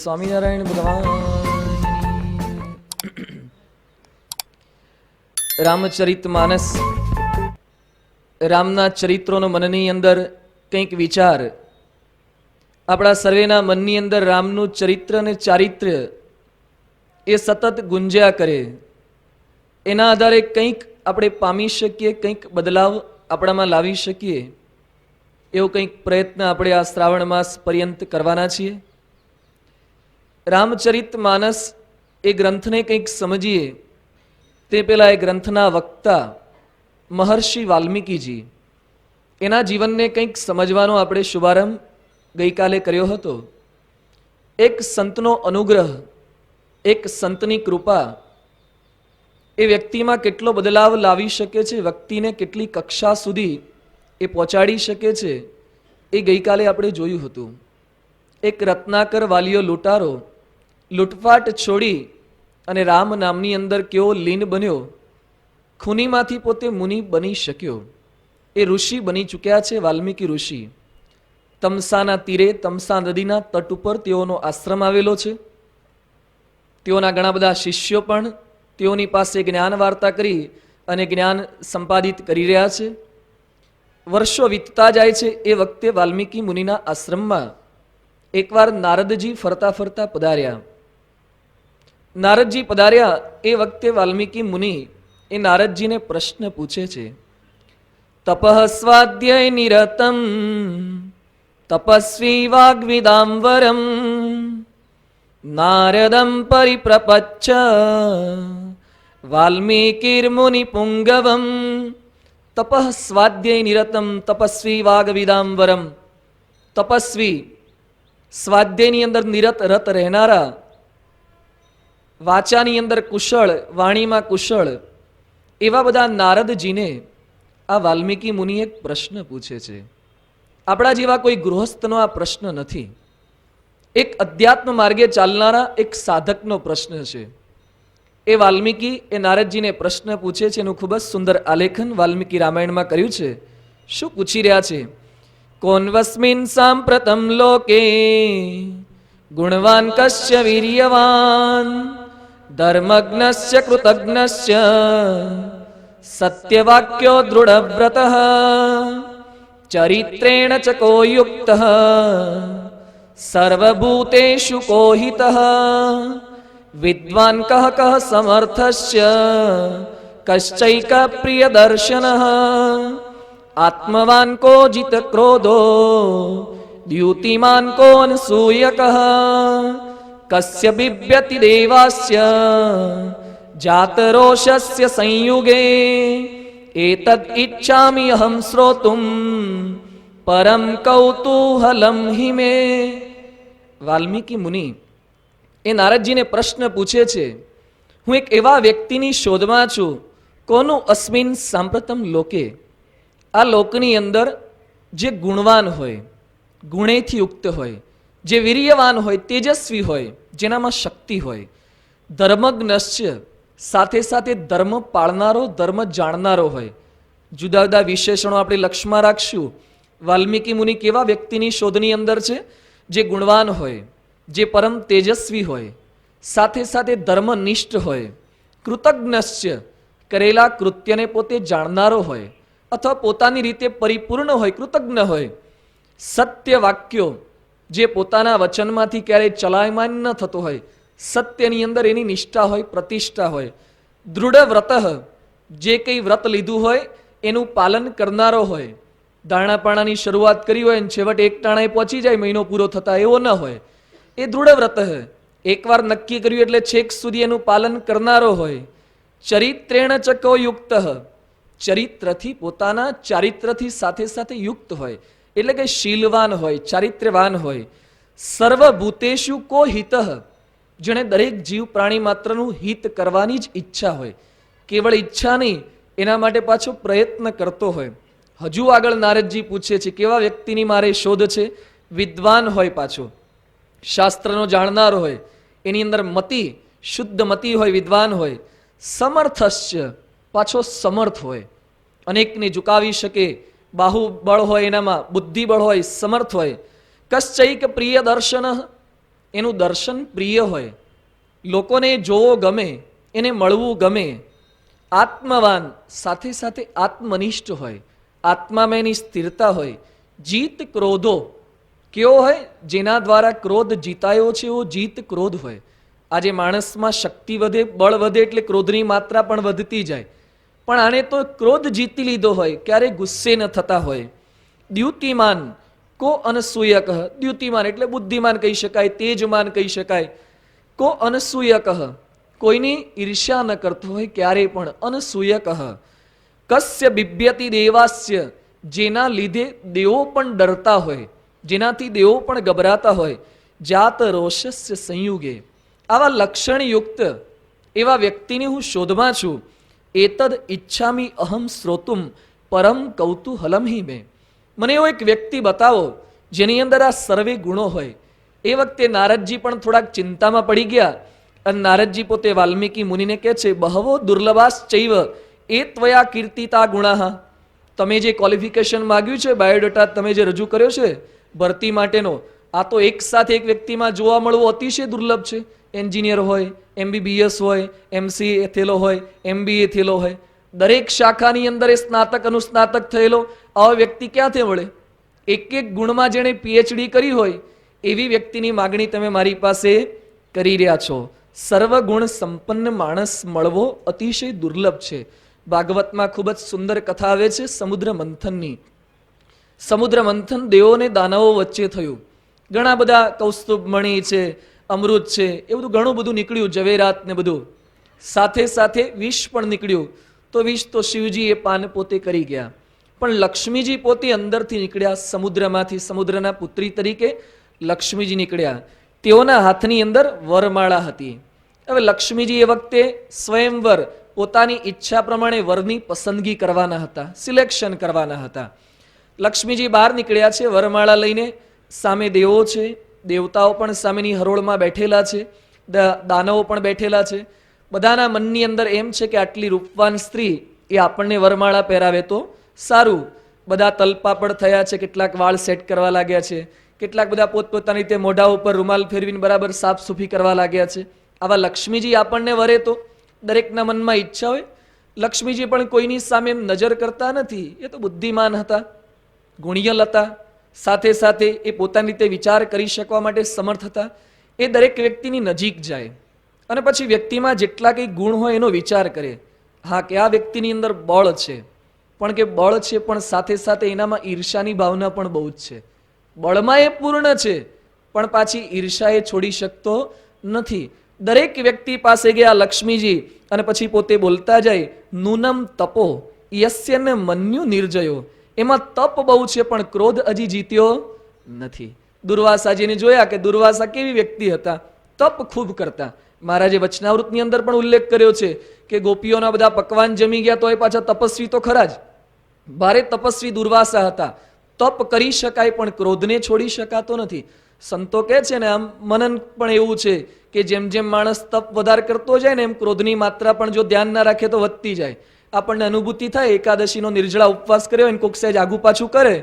સ્વામિનારાયણ ભગવાન. રામચરિતમાનસ, રામના ચરિત્રોનો મનની અંદર કંઈક વિચાર, આપણા સર્વેના મનની અંદર રામનું ચરિત્ર અને ચારિત્ર્ય એ સતત ગુંજ્યા કરે. એના આધારે કંઈક આપણે પામી શકીએ, કંઈક બદલાવ આપણામાં લાવી શકીએ, એવો કંઈક પ્રયત્ન આપણે આ શ્રાવણ માસ પર્યંત કરવાના છીએ. રામચરિતમાનસ એ ગ્રંથને કંઈક સમજીએ તે પહેલાં એ ગ્રંથના વક્તા મહર્ષિ વાલ્મીકીજી, એના જીવનને કંઈક સમજવાનો આપણે શુભારંભ ગઈકાલે કર્યો હતો. એક સંતનો અનુગ્રહ, એક સંતની કૃપા એ વ્યક્તિમાં કેટલો બદલાવ લાવી શકે છે, વ્યક્તિને કેટલી કક્ષા સુધી એ પહોંચાડી શકે છે, એ ગઈકાલે આપણે જોયું હતું. એક રત્નાકર વાલીઓ લૂંટારો લૂંટફાટ છોડી અને રામ નામની અંદર કેવો લીન બન્યો, ખૂનીમાંથી પોતે મુનિ બની શક્યો. એ ઋષિ બની ચૂક્યા છે, વાલ્મીકી ઋષિ. તમસાના તીરે, તમસા નદીના તટ ઉપર તેઓનો આશ્રમ આવેલો છે. તેઓના ઘણા બધા શિષ્યો પણ તેઓની પાસે જ્ઞાન વાર્તા કરી અને જ્ઞાન સંપાદિત કરી રહ્યા છે. વર્ષો વીતતા જાય છે. એ વખતે વાલ્મીકી મુનિના આશ્રમમાં એકવાર નારદજી ફરતા ફરતા પધાર્યા. નારદજી પધાર્યા એ વખતે વાલ્મીકી મુનિ એ નારદજીને પ્રશ્ન પૂછે છે. તપઃ સ્વાધ્યાય નિરતમ તપસ્વી વાગ્વિદાંવરમ નારદમ પરિપ્રપચ્છ વાલ્મીકિર્મુનિ પુંગવમ. તપઃ સ્વાધ્યાય નિરતમ તપસ્વી વાગ્વિદાંવરમ. તપસ્વી, સ્વાધ્યાયની અંદર નિરત રત રહેનારા, વાચાની અંદર કુશળ, વાણીમાં કુશળ, એવા બધા નારદજીને આ વાલ્મીકી મુનિ એક પ્રશ્ન પૂછે છે. આપણા જેવા કોઈ ગૃહસ્થનો આ પ્રશ્ન નથી. એક અધ્યાત્મ માર્ગે ચાલનારા એક સાધકનો પ્રશ્ન છે. એ વાલ્મીકી એ નારદજીને પ્રશ્ન પૂછે છે. એનું ખૂબ જ સુંદર આલેખન વાલ્મીકી રામાયણમાં કર્યું છે. શું પૂછી રહ્યા છે? કોન્વસ્મિન સાંપ્રતમ લોકે ગુણવાન કસ્ય વીર્યવાન ધર્મજ્ઞસ્ય કૃતજ્ઞસ્ય સત્યવાક્યો દૃઢવ્રતઃ ચરિત્રેણ ચ કો યુક્તઃ સર્વભૂતેષુ કો હિતઃ વિદ્વાન કઃ કઃ સમર્થસ્ય કશ્ચૈક પ્રિયદર્શનઃ આત્મવાન કો જિત ક્રોધો દ્યુતિમાન કો અનસૂયકઃ કસ્ય બિભ્યતિ દેવાસ્ય જાતરોષસ્ય સંયુગે એતદ ઇચ્છામિ અહં શ્રોતુમ પરમ કૌતૂહલમ હિ મે. વાલ્મીકી મુનિ એ નારદજીને પ્રશ્ન પૂછે છે. હું એક એવા વ્યક્તિની શોધમાં છું. કોનું? અસ્મિન સાંપ્રતમ લોકે. આ લોકની અંદર જે ગુણવાન હોય, ગુણેથી યુક્ત હોય, જે વીર્યવાન હોય, તેજસ્વી હોય, જેનામાં શક્તિ હોય, ધર્મજ્ઞસ્ય, સાથે સાથે ધર્મ પાળનારો, ધર્મ જાણનારો હોય. જુદા જુદા વિશેષણો આપણે લક્ષમાં રાખશું. વાલ્મીકી મુનિ કેવા વ્યક્તિની શોધની અંદર છે? જે ગુણવાન હોય, જે પરમ તેજસ્વી હોય, સાથે સાથે ધર્મનિષ્ઠ હોય, કૃતજ્ઞસ્ય, કરેલા કૃત્યને પોતે જાણનારો હોય અથવા પોતાની રીતે પરિપૂર્ણ હોય, કૃતજ્ઞ હોય, સત્ય વાક્યો, જે પોતાના વચનમાંથી ક્યારેય ચલાયમાન ન થતો હોય, સત્યની અંદર એની નિષ્ઠા હોય, પ્રતિષ્ઠા હોય, દૃઢ વ્રત, જે કંઈ વ્રત લીધું હોય એનું પાલન કરનારો હોય. દાણાપાણાની શરૂઆત કરી હોય અને છેવટે એક ટાણાએ પહોંચી જાય મહિનો પૂરો થતા, એવો ન હોય. એ દૃઢ વ્રત એકવાર નક્કી કર્યું એટલે છેક સુધી એનું પાલન કરનારો હોય. ચરિત્રેણ ચ કો યુક્ત, ચરિત્રથી, પોતાના ચારિત્રથી સાથે સાથે યુક્ત હોય, એટલે કે શીલવાન હોય, ચારિત્ર્યવાન હોય. સર્વભૂતેષુ કો હિતઃ, જેણે દરેક જીવ પ્રાણી માત્રનું હિત કરવાની જ ઈચ્છા હોય. કેવળ ઈચ્છા નહીં, એના માટે પાછો પ્રયત્ન કરતો હોય. હજુ આગળ નારદજી પૂછે છે કેવા વ્યક્તિની મારે શોધ છે? વિદ્વાન હોય, પાછો શાસ્ત્રનો જાણનારો હોય, એની અંદર મતિ, શુદ્ધ મતિ હોય, વિદ્વાન હોય. સમર્થસ્ય, પાછો સમર્થ હોય, અનેકને ઝુકાવી શકે, બાહુબળ હોય, એનામાં બુદ્ધિબળ હોય, સમર્થ હોય. કશ્ચૈક પ્રિય દર્શન, એનું દર્શન પ્રિય હોય, લોકોને જોવો ગમે, એને મળવું ગમે, આત્મવાન સાથે સાથે આત્મનિષ્ઠ હોય, આત્મામાં એની સ્થિરતા હોય, જીત ક્રોધો કેવો હોય, જેના દ્વારા ક્રોધ જીતાયો છે એવો જીત ક્રોધ હોય. આજે માણસમાં શક્તિ વધે, બળ વધે એટલે ક્રોધની માત્રા પણ વધતી જાય, પણ આને તો ક્રોધ જીતી લીધો હોય, ક્યારેય ગુસ્સે ન થતા હોય. દ્યુતિમાન કો અનસૂયક, દ્યુતિમાન એટલે બુદ્ધિમાન કહી શકાય, તેજમાન કહી શકાય. કો અનસૂયક, કોઈની ઈર્ષ્યા ન કરતો હોય ક્યારેય પણ. અનસૂયક કસ્ય બિભ્યતિ દેવાસ્ય, જેના લીધે દેવો પણ ડરતા હોય, જેનાથી દેવો પણ ગભરાતા હોય. જાત રોષસ્ય સંયુગે, આવા લક્ષણયુક્ત એવા વ્યક્તિની હું શોધમાં છું. એતદ ઈચ્છામી અહમ શ્રોતુમ પરમ કૌતૂહલમ હિ મે, મને એવો એક વ્યક્તિ બતાવો જેની અંદર આ સર્વે ગુણો હોય. એ વખતે નારદજી પણ થોડાક ચિંતામાં પડી ગયા, અને નારદજી પોતે વાલ્મીકી મુનિને કહે છે, બહવો દુર્લભાશ્ચૈવ એ ત્વયા કીર્તિતા ગુણાહ. તમે જે ક્વોલિફિકેશન માગ્યું છે, બાયોડેટા તમે જે રજૂ કર્યો છે ભરતી માટેનો, આ તો એક સાથે એક વ્યક્તિમાં જોવા મળવું અતિશય દુર્લભ છે. એન્જિનિયર હોય, MBBS હોય, MCA થયેલો હોય, MBA થયેલો હોય, દરેક શાખાની અંદર એ સ્નાતક અનુસ્નાતક થયેલો આવા વ્યક્તિ ક્યાંથી મળે? એક એક ગુણમાં જેણે PhD કરી હોય એવી વ્યક્તિની માગણી તમે મારી પાસે કરી રહ્યા છો. સર્વગુણ સંપન્ન માણસ મળવો અતિશય દુર્લભ છે. ભાગવતમાં ખૂબ જ સુંદર કથા આવે છે સમુદ્ર મંથનની. સમુદ્ર મંથન દેવોને દાનવો વચ્ચે થયું. ઘણા બધા કૌસ્તુભ મણિ છે, અમૃત છે, એ બધું ઘણું બધું નીકળ્યું, ઝવેરાત ને બધું. સાથે સાથે વિષ પણ નીકળ્યું. તો વિષ તો શિવજી એ પાન પોતે કરી ગયા, પણ લક્ષ્મીજી પોતે અંદરથી નીકળ્યા સમુદ્રમાંથી. સમુદ્રના પુત્રી તરીકે લક્ષ્મીજી નીકળ્યા. તેઓના હાથની અંદર વરમાળા હતી. હવે લક્ષ્મીજી એ વખતે સ્વયંવર પોતાની ઈચ્છા પ્રમાણે વરની પસંદગી કરવાના હતા, સિલેક્શન કરવાના હતા. લક્ષ્મીજી બહાર નીકળ્યા છે વરમાળા લઈને. સામે દેવો છે, દેવતાઓ પણ સામેની હરોળમાં બેઠેલા છે, દાનવો પણ બેઠેલા છે. બધાના મનની અંદર એમ છે કે આટલી રૂપવાન સ્ત્રી એ આપણને વરમાળા પહેરાવે તો સારું. બધા તલપાપડ થયા છે, કેટલાક વાળ સેટ કરવા લાગ્યા છે, કેટલાક બધા પોતપોતાની રીતે મોઢા ઉપર રૂમાલ ફેરવીને બરાબર સાફ સુફી કરવા લાગ્યા છે. આવા લક્ષ્મીજી આપણને વરે તો દરેકના મનમાં ઈચ્છા હોય. લક્ષ્મીજી પણ કોઈની સામે એમ નજર કરતા નથી. એ તો બુદ્ધિમાન હતા, ગુણિયલ હતા, સાથે સાથે એ પોતાની રીતે વિચાર કરી શકવા માટે સમર્થ હતા. એ દરેક વ્યક્તિની નજીક જાય અને પછી વ્યક્તિમાં જેટલા કંઈ ગુણ હોય એનો વિચાર કરે. હા, કે આ વ્યક્તિની અંદર બળ છે, પણ કે બળ છે પણ સાથે સાથે એનામાં ઈર્ષાની ભાવના પણ બહુ જ છે. બળમાં એ પૂર્ણ છે, પણ પાછી ઈર્ષા એ છોડી શકતો નથી. દરેક વ્યક્તિ પાસે ગયા લક્ષ્મીજી અને પછી પોતે બોલતા જાય, નૂનમ તપો યસ્યને મન્યુ નિર્જયો, એમાં તપ બહુ છે પણ ક્રોધ હજી જીત્યો નથી. દુર્વાસાજીને જોયા કે દુર્વાસા કેવી વ્યક્તિ હતા, તપ ખૂબ કરતા. મહારાજે વચનાવૃતની અંદર પણ ઉલ્લેખ કર્યો છે કે ગોપીઓના બધા પકવાન જમી ગયા તો એ પાછા તપસ્વી તો ખરા જ. ભારે તપસ્વી દુર્વાસા હતા. તપ કરી શકાય પણ ક્રોધને છોડી શકાતો નથી. સંતો કહે છે ને, આમ મનન પણ એવું છે કે જેમ જેમ માણસ તપ વધારે કરતો જાય ને એમ ક્રોધની માત્રા પણ જો ધ્યાન ના રાખે તો વધતી જાય. આપણને અનુભૂતિ થાય, એકાદશીનો નિર્જળા ઉપવાસ કર્યો હોય કોઈક સહેજ આગુ પાછું કરે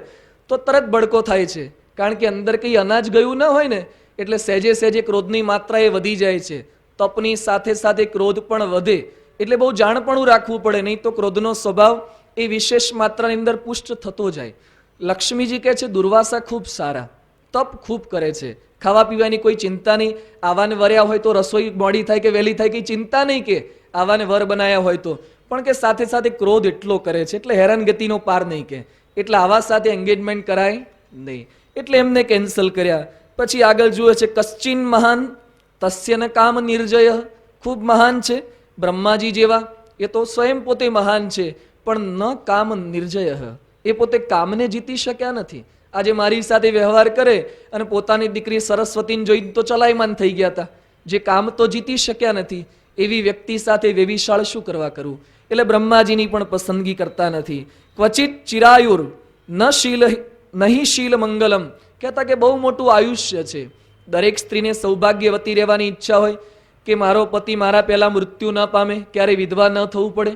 તો તરત બડકો થાય છે, કારણ કે અંદર કંઈ અનાજ ગયું ન હોય ને એટલે સહેજે સહેજે ક્રોધની માત્રા એ વધી જાય છે. તપની સાથે સાથે ક્રોધ પણ વધે, એટલે બહુ જાણપણું રાખવું પડે, નહીં તો ક્રોધનો સ્વભાવ એ વિશેષ માત્રાની અંદર પુષ્ટ થતો જાય. લક્ષ્મીજી કહે છે દુર્વાસા ખૂબ સારા, તપ ખૂબ કરે છે, ખાવા પીવાની કોઈ ચિંતા નહીં. આવાને વર્યા હોય તો રસોઈ મોડી થાય કે વહેલી થાય કંઈ ચિંતા નહીં, કે આવાને વર બનાયા હોય તો, પણ કે સાથે સાથે ક્રોધ એટલો કરે છે એટલે હેરાનગતિનો પાર નહીં, કે એટલે આવા સાથે એન્ગેજમેન્ટ કરાય નહીં, એટલે એમને કેન્સલ કર્યા. પછી આગળ જુએ છે, કશ્ચિન મહાન તસ્યન કામ નિર્જય, ખૂબ મહાન છે બ્રહ્માજી જેવા, એ તો સ્વયં પોતે મહાન છે, પણ ન કામ નિર્જય, એ પોતે કામને જીતી શક્યા નથી. આજે મારી સાથે વ્યવહાર કરે અને પોતાની દીકરી સરસ્વતીને જોઈ તો ચલાયમાન થઈ ગયા હતા, જે કામ તો જીતી શક્યા નથી. એવી વ્યક્તિ સાથે વેવિશાળ શું કરવા કરવું? એટલે બ્રહ્માજીની પણ પસંદગી કરતા નથી. ક્વચિત ચિરાયુર ન શીલ નહીં શીલ મંગલમ, કહેતા કે બહુ મોટું આયુષ્ય છે. દરેક સ્ત્રીને સૌભાગ્યવતી રહેવાની ઈચ્છા હોય કે મારો પતિ મારા પહેલા મૃત્યુ ન પામે, ક્યારે વિધવા ન થવું પડે.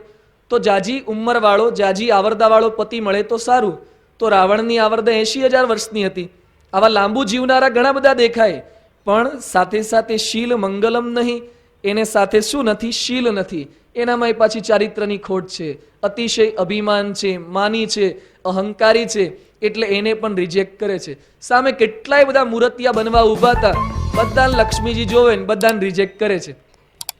તો જાજી ઉંમરવાળો, જાજી આવરદાવાળો પતિ મળે તો સારું. તો રાવણની આવરદા 80,000 વર્ષની હતી. આવા લાંબુ જીવનારા ઘણા બધા દેખાય, પણ સાથે સાથે શીલ મંગલમ નહીં, એને સાથે શું નથી? શીલ નથી. એનામાં પાછી ચારિત્રની ખોટ છે, અતિશય અભિમાન છે, માની છે, અહંકારી છે, એટલે એને પણ રિજેક્ટ કરે છે. સામે કેટલાય બધા મૂર્તિયા બનવા ઊભા હતા, બધાને લક્ષ્મીજી જોવે ને બધાને રિજેક્ટ કરે છે.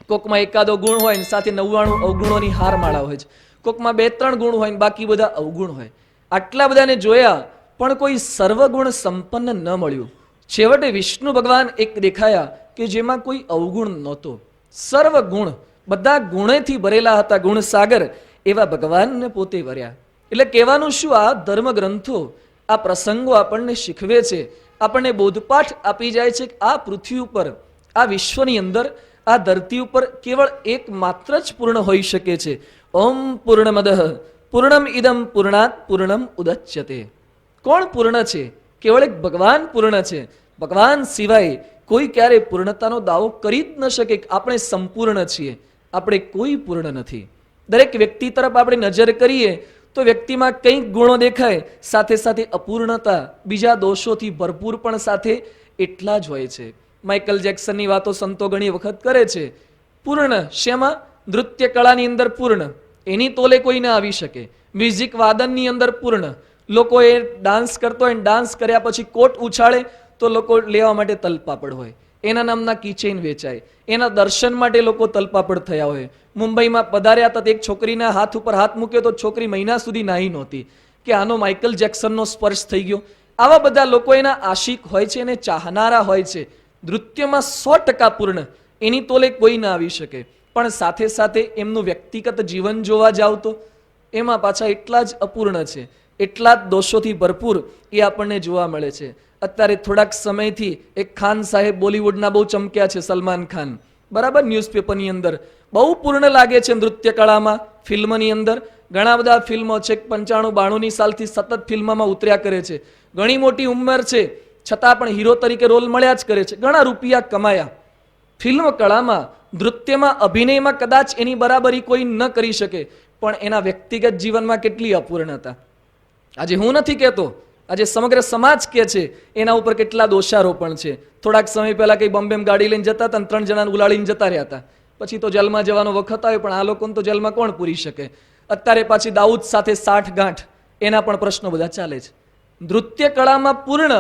કોકમાં એકાદો ગુણ હોય ને સાથે 99 અવગુણોની હારમાળા હોય છે. કોકમાં 2-3 ગુણ હોય ને બાકી બધા અવગુણ હોય. આટલા બધાને જોયા પણ કોઈ સર્વગુણ સંપન્ન ન મળ્યું. છેવટે વિષ્ણુ ભગવાન એક દેખાયા કે જેમાં કોઈ અવગુણ નહોતો, સર્વગુણ, બધા ગુણેથી ભરેલા હતા. ગુણ સાગર એવા ભગવાનને પોતે વર્યા. એટલે કહેવાનું શું, આ ધર્મ ગ્રંથો, આ પ્રસંગો આપણને શીખવે છે, આપણને બોધપાઠ આપી જાય છે કે આ પૃથ્વી ઉપર, આ વિશ્વની અંદર, આ ધરતી ઉપર કેવળ એક માત્ર જ પૂર્ણ હોઈ શકે છે. ઓમ પૂર્ણમદઃ પૂર્ણમ ઇદમ પૂર્ણાત પૂર્ણમ ઉદચ્યતે. કોણ પૂર્ણ છે? કેવળ એક ભગવાન પૂર્ણ છે. ભગવાન સિવાય કોઈ ક્યારે પૂર્ણતાનો દાવો કરી જ ન શકે કે આપણે સંપૂર્ણ છીએ. આપણે કોઈ પૂર્ણ નથી. દરેક વ્યક્તિ તરફ આપણે નજર કરીએ તો વ્યક્તિમાં કંઈક ગુણો દેખાય, સાથે સાથે અપૂર્ણતા, બીજા દોષોથી ભરપૂર પણ સાથે એટલા જ હોય છે. માઇકલ જેક્સનની વાતો સંતો ઘણી વખત કરે છે. પૂર્ણ શેમાં? નૃત્ય કળાની અંદર પૂર્ણ, એની તોલે કોઈ ના આવી શકે. મ્યુઝિક વાદનની અંદર પૂર્ણ, લોકો એ ડાન્સ કરતો હોય, ડાન્સ કર્યા પછી કોટ ઉછાળે તો લોકો લેવા માટે તલપાપડ હોય, એના નામના કીચેન વેચાય, એના દર્શન માટે લોકો તલપાપડ થયા હોય. મુંબઈમાં પધાર્યા હતા, એક છોકરીના હાથ ઉપર હાથ મૂક્યો તો છોકરી મહિના સુધી નાહી નહોતી કે આનો માઇકલ જેક્સનનો સ્પર્શ થઈ ગયો. આવા બધા લોકો એના આશિક હોય છે, એને ચાહનારા હોય છે. નૃત્યમાં 100% પૂર્ણ, એની તોલે કોઈ ના આવી શકે. પણ સાથે સાથે એમનું વ્યક્તિગત જીવન જોવા જાવ તો એમાં પાછા એટલા જ અપૂર્ણ છે, એટલા જ દોષોથી ભરપૂર એ આપણને જોવા મળે છે. અત્યારે થોડાક સમયથી એક ખાન સાહેબ બોલિવૂડના બહુ ચમક્યા છે, સલમાન ખાન, બરાબર, ન્યૂઝપેપરની અંદર બહુ પૂર્ણ લાગે છે નૃત્ય કળામાં, ફિલ્મની અંદર. ઘણા બધા ફિલ્મો છે, 95-92 સાલથી સતત ફિલ્મમાં ઉતર્યા કરે છે. ઘણી મોટી ઉંમર છે છતાં પણ હીરો તરીકે રોલ મળ્યા જ કરે છે. ઘણા રૂપિયા કમાયા. ફિલ્મ કળામાં, નૃત્યમાં, અભિનયમાં કદાચ એની બરાબરી કોઈ ન કરી શકે, પણ એના વ્યક્તિગત જીવનમાં કેટલી અપૂર્ણતા. આજે હું નથી કહેતો, આજે સમગ્ર સમાજ કહે છે એના ઉપર કેટલા દોષારોપણ છે. થોડાક સમય પહેલા કઈ બોમ્બે ગાડી લઈને જતા હતા, 3 જણાને ઉલાડીને જતા રહ્યા હતા. પછી તો જેલમાં જવાનો વખત આવ્યો, પણ આ લોકોને તો જેલમાં કોણ પૂરી શકે. અત્યારે પાછી દાઉદ સાથે 60 ગાંઠ, એના પણ પ્રશ્નો બધા ચાલે છે. નૃત્ય કળામાં પૂર્ણ,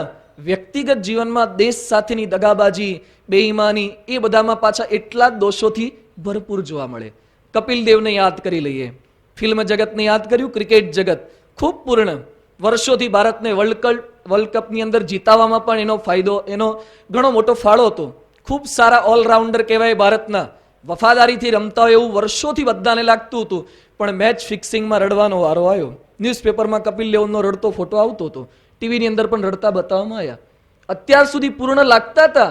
વ્યક્તિગત જીવનમાં દેશ સાથેની દગાબાજી, બેઈમાની, એ બધામાં પાછા એટલા જ દોષોથી ભરપૂર જોવા મળે. કપિલ દેવને યાદ કરી લઈએ, ફિલ્મ જગતને યાદ કર્યું, ક્રિકેટ જગત ખૂબ પૂર્ણ, વર્ષોથી ભારતને વર્લ્ડ કપની અંદર જીતાવવામાં પણ એનો ફાયદો, એનો ઘણો મોટો ફાળો હતો. ખૂબ સારા ઓલરાઉન્ડર કહેવાય ભારતના, વફાદારીથી રમતા હોય એવું વર્ષોથી બધાને લાગતું હતું. પણ મેચ ફિક્સિંગમાં રડવાનો વારો આવ્યો. ન્યૂઝપેપરમાં કપિલ દેવનો રડતો ફોટો આવતો હતો, ટીવીની અંદર પણ રડતા બતાવવામાં આવ્યા. અત્યાર સુધી પૂર્ણ લાગતા હતા,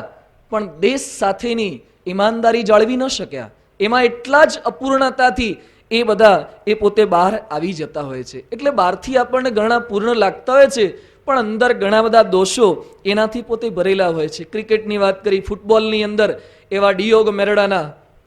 પણ દેશ સાથેની ઈમાનદારી જાળવી ન શક્યા. એમાં એટલા જ અપૂર્ણતાથી એ બધા એ પોતે બહાર આવી જતા હોય છે. એટલે બહારથી આપણને ઘણા પૂર્ણ લાગતા હોય છે, પણ અંદર ઘણા બધા દોષો એનાથી પોતે ભરેલા હોય છે. ક્રિકેટની વાત કરી, ફૂટબોલની અંદર એવા ડિયોગો મેરાડોના,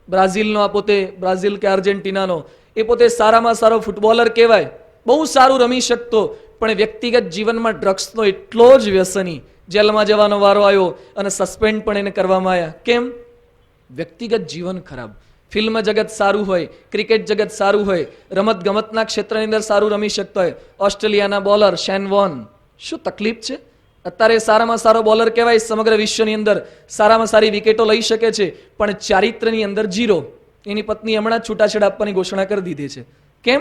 બ્રાઝિલનો, આ પોતે બ્રાઝિલ કે આર્જેન્ટિનાનો, એ પોતે સારામાં સારો ફૂટબોલર કહેવાય, બહુ સારું રમી શકતો, પણ વ્યક્તિગત જીવનમાં ડ્રગ્સનો એટલો જ વ્યસની, જેલમાં જવાનો વારો આવ્યો અને સસ્પેન્ડ પણ એને કરવામાં આવ્યા. કેમ? વ્યક્તિગત જીવન ખરાબ. ફિલ્મ જગત સારું હોય, ક્રિકેટ જગત સારું હોય, રમત ગમતના ક્ષેત્રની અંદર સારું રમી શકતો હોય. ઓસ્ટ્રેલિયાના બોલર શેન વોન, શું તકલીફ છે? અત્યારે સારામાં સારો બોલર કહેવાય, સમગ્ર વિશ્વની અંદર સારામાં સારી વિકેટો લઈ શકે છે, પણ ચારિત્રની અંદર 0. એની પત્ની હમણાં છૂટાછેડા આપવાની ઘોષણા કરી દીધી છે. કેમ?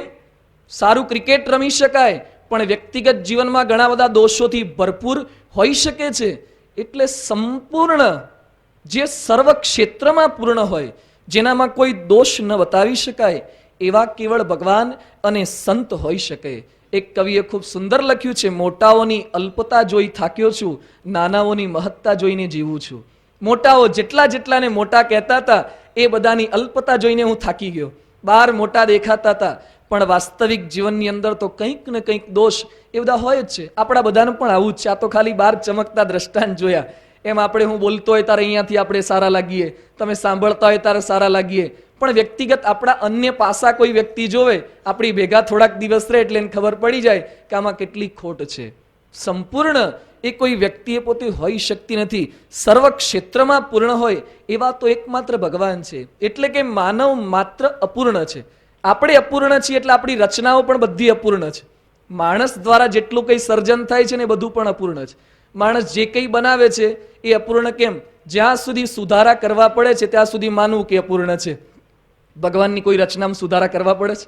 સારું ક્રિકેટ રમી શકાય, પણ વ્યક્તિગત જીવનમાં ઘણા બધા દોષોથી ભરપૂર હોઈ શકે છે. એટલે સંપૂર્ણ, જે સર્વ ક્ષેત્રમાં પૂર્ણ હોય, જેનામાં કોઈ દોષ ન બતાવી શકાય, એવા કેવળ ભગવાન અને સંત હોઈ શકે. એક કવિએ ખૂબ સુંદર લખ્યું છે, મોટાઓની અલ્પતા જોઈ થાક્યો છું, નાનાઓની મહત્તા જોઈને જીવું છું. મોટાઓ જેટલાને મોટા કહેતા હતા, એ બધાની અલ્પતા જોઈને હું થાકી ગયો. બહાર મોટા દેખાતા હતા, પણ વાસ્તવિક જીવનની અંદર તો કંઈક ને કંઈક દોષ એ બધા હોય જ છે. આપણા બધાને પણ આવું જ છે. આ તો ખાલી બહાર ચમકતા દ્રષ્ટાંત જોયા. એમ આપણે, હું બોલતો હોય ત્યારે અહીંયાથી આપણે સારા લાગીએ, તમે સાંભળતા હોય ત્યારે સારા લાગીએ, પણ વ્યક્તિગત આપણા અન્ય પાસા કોઈ વ્યક્તિ જોવે, આપણી ભેગા થોડાક દિવસ રહે એટલે એને ખબર પડી જાય કે આમાં કેટલી ખોટ છે. સંપૂર્ણ એ કોઈ વ્યક્તિએ પોતે હોઈ શકતી નથી. સર્વ ક્ષેત્રમાં પૂર્ણ હોય એવા તો એકમાત્ર ભગવાન છે. એટલે કે માનવ માત્ર અપૂર્ણ છે. આપણે અપૂર્ણ છીએ એટલે આપણી રચનાઓ પણ બધી અપૂર્ણ છે. માણસ દ્વારા જેટલું કંઈ સર્જન થાય છે ને એ બધું પણ અપૂર્ણ છે. માણસ જે કંઈ બનાવે છે એ અપૂર્ણ કેમ? જ્યાં સુધી સુધારા કરવા પડે છે ત્યાં સુધી માનવું કે અપૂર્ણ છે. ભગવાનની કોઈ રચનામાં સુધારા કરવા પડે છે?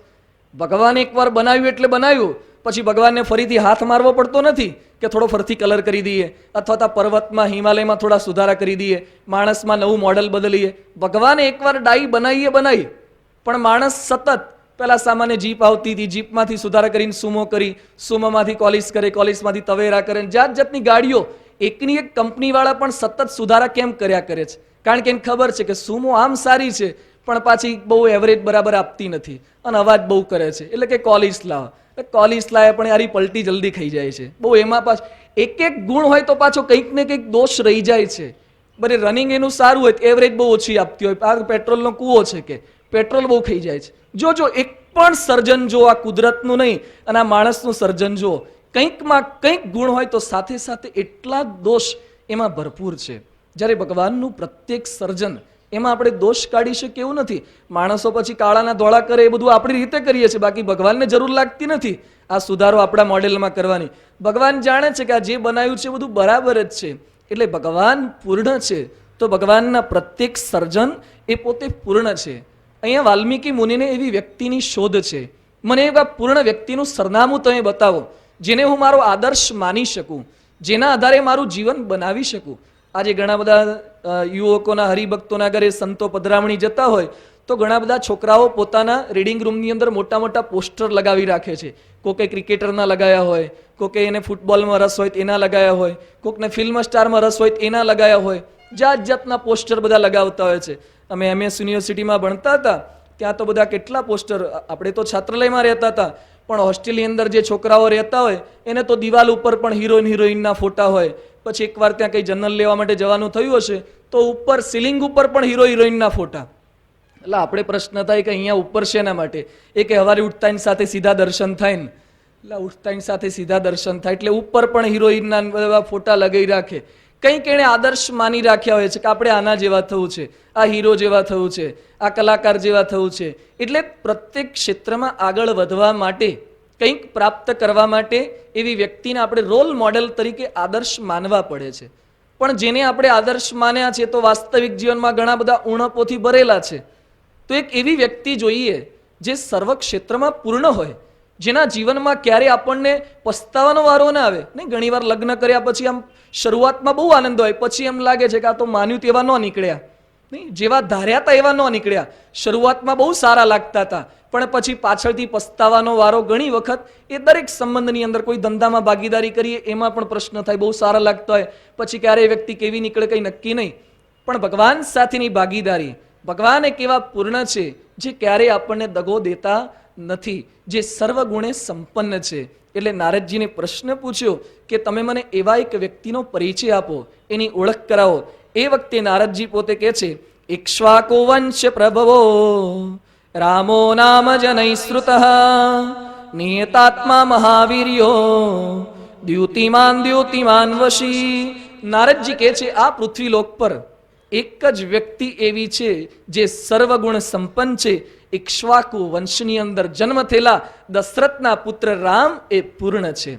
ભગવાન એકવાર બનાવ્યું એટલે બનાવ્યું, પછી ભગવાનને ફરીથી હાથ મારવો પડતો નથી કે થોડો ફરથી કલર કરી દઈએ, અથવા તો પર્વતમાં હિમાલયમાં થોડા સુધારા કરી દઈએ, માણસમાં નવું મોડલ બદલીએ. ભગવાને એકવાર ડાઈ બનાવી, પણ માણસ સતત પેલા સામાન્ય જીપ આવતી હતી, જીપમાંથી સુધારા કરીને સુમો કરી, સુમોમાંથી કોલિસ કરે, કોલિસમાંથી તવેરા કરે, જાત જાતની ગાડીઓ. એકની એક કંપનીવાળા પણ સતત સુધારા કેમ કર્યા કરે છે? કારણ કે એને ખબર છે કે સુમો આમ સારી છે પણ પાછી બહુ એવરેજ બરાબર આપતી નથી અને અવાજ બહુ કરે છે, એટલે કે કોલિસ લાવો. કોલિસ લાવે પણ યારી પલટી જલ્દી ખાઈ જાય છે. બહુ એમાં પાછું એક એક ગુણ હોય તો પાછો કંઈક ને કંઈક દોષ રહી જાય છે. બરે રનિંગ એનું સારું હોય, એવરેજ બહુ ઓછી આપતી હોય. આ પેટ્રોલનો કૂવો છે કે પેટ્રોલ બહુ ખાઈ જાય છે. જો એક પણ સર્જન જો આ કુદરતનું નહીં અને આ માણસનું સર્જન જો કંઈકમાં કંઈક ગુણ હોય તો સાથે સાથે એટલા દોષ એમાં ભરપૂર છે. જ્યારે ભગવાનનું પ્રત્યેક સર્જન એમાં આપણે દોષ કાઢી શકીએ એવું નથી. માણસો પછી કાળાના ધોળા કરે એ બધું આપણી રીતે કરીએ છીએ, બાકી ભગવાનને જરૂર લાગતી નથી આ સુધારો આપણા મોડેલમાં કરવાની. ભગવાન જાણે છે કે આ જે બનાવ્યું છે બધું બરાબર જ છે. એટલે ભગવાન પૂર્ણ છે તો ભગવાનના પ્રત્યેક સર્જન એ પોતે પૂર્ણ છે. અહીંયા વાલ્મીકી મુનિને એવી વ્યક્તિની શોધ છે. મને એવા પૂર્ણ વ્યક્તિનું સરનામું તમે બતાવો જેને હું મારો આદર્શ માની શકું, જેના આધારે મારું જીવન બનાવી શકું. આજે ઘણા બધા યુવકોના હરિભક્તોના ઘરે સંતો પધરામણી જતા હોય તો ઘણા બધા છોકરાઓ પોતાના રીડિંગ રૂમની અંદર મોટા મોટા પોસ્ટર લગાવી રાખે છે. કોકે ક્રિકેટરના લગાયા હોય, કોકે એને ફૂટબોલમાં રસ હોય એના લગાયા હોય, કોકને ફિલ્મ સ્ટારમાં રસ હોય એના લગાયા હોય. જાત જાતના પોસ્ટર બધા લગાવતા હોય છે. અમે MS યુનિવર્સિટીમાં ભણતા હતા ત્યાં તો બધા કેટલા પોસ્ટર, આપણે તો છાત્રાલયમાં રહેતા હતા પણ હોસ્ટેલની અંદર જે છોકરાઓ રહેતા હોય એને તો દિવાલ ઉપર પણ હિરોઈનના ફોટા હોય. પછી એકવાર ત્યાં કંઈ જનરલ લેવા માટે જવાનું થયું હશે તો ઉપર સીલિંગ ઉપર પણ હિરોઈનના ફોટા. એટલે આપણે પ્રશ્ન થાય કે અહીંયા ઉપર છે એના માટે? એ કે હવારે ઉઠતાની સાથે સીધા દર્શન થાય ને, એટલે ઉઠતાની સાથે સીધા દર્શન થાય એટલે ઉપર પણ હિરોઈનના બધા ફોટા લગાવી રાખે. કંઈક એણે આદર્શ માની રાખ્યા હોય છે કે આપણે આના જેવા થવું છે, આ હીરો જેવા થવું છે, આ કલાકાર જેવા થવું છે. એટલે પ્રત્યેક ક્ષેત્રમાં આગળ વધવા માટે, કંઈક પ્રાપ્ત કરવા માટે એવી વ્યક્તિને આપણે રોલ મોડેલ તરીકે આદર્શ માનવા પડે છે. પણ જેને આપણે આદર્શ માન્યા છે તો વાસ્તવિક જીવનમાં ઘણા બધા ઉણપોથી ભરેલા છે. તો એક એવી વ્યક્તિ જોઈએ જે સર્વ ક્ષેત્રમાં પૂર્ણ હોય, જેના જીવનમાં ક્યારે આપણને પસ્તાવાનો વારો ના આવે. નહીં, ઘણીવાર લગ્ન કર્યા પછી આમ શરૂઆતમાં બહુ આનંદ હોય, પછી એમ લાગે છે કે આ તો માન્યું તેવા ન નીકળ્યા. નહીં, જેવા ધાર્યા હતા એવા ન નીકળ્યા. શરૂઆતમાં બહુ સારા લાગતા હતા પણ પછી પાછળથી પસ્તાવાનો વારો ઘણી વખત એ દરેક સંબંધની અંદર. કોઈ ધંધામાં ભાગીદારી કરીએ એમાં પણ પ્રશ્ન થાય, બહુ સારા લાગતા હોય પછી ક્યારે એ વ્યક્તિ કેવી નીકળે કંઈ નક્કી નહીં. પણ ભગવાન સાથેની ભાગીદારી, ભગવાન એક એવા પૂર્ણ છે જે ક્યારેય આપણને દગો દેતા નથી, જે સર્વગુણે સંપન્ન છે. એટલે નારદજીને પ્રશ્ન પૂછ્યો કે તમે મને એવા એક વ્યક્તિનો પરિચય આપો, એની ઓળખ કરાવો. એ વખતે નારદજી પોતે કહે છે, ઇક્ષ્વાકુ વંશ પ્રભવો રામો નામ જનૈ શ્રુતઃ નિયતાત્મા મહાવીર્યો દ્યુતિમાન વશી. નારદજી કહે છે આ પૃથ્વી લોક પર એક જ વ્યક્તિ એવી છે જે સર્વગુણ સંપન્ન છે. ઇક્ષ્વાકુ વંશની અંદર જન્મ થયેલા દશરથના પુત્ર રામ એ પૂર્ણ છે.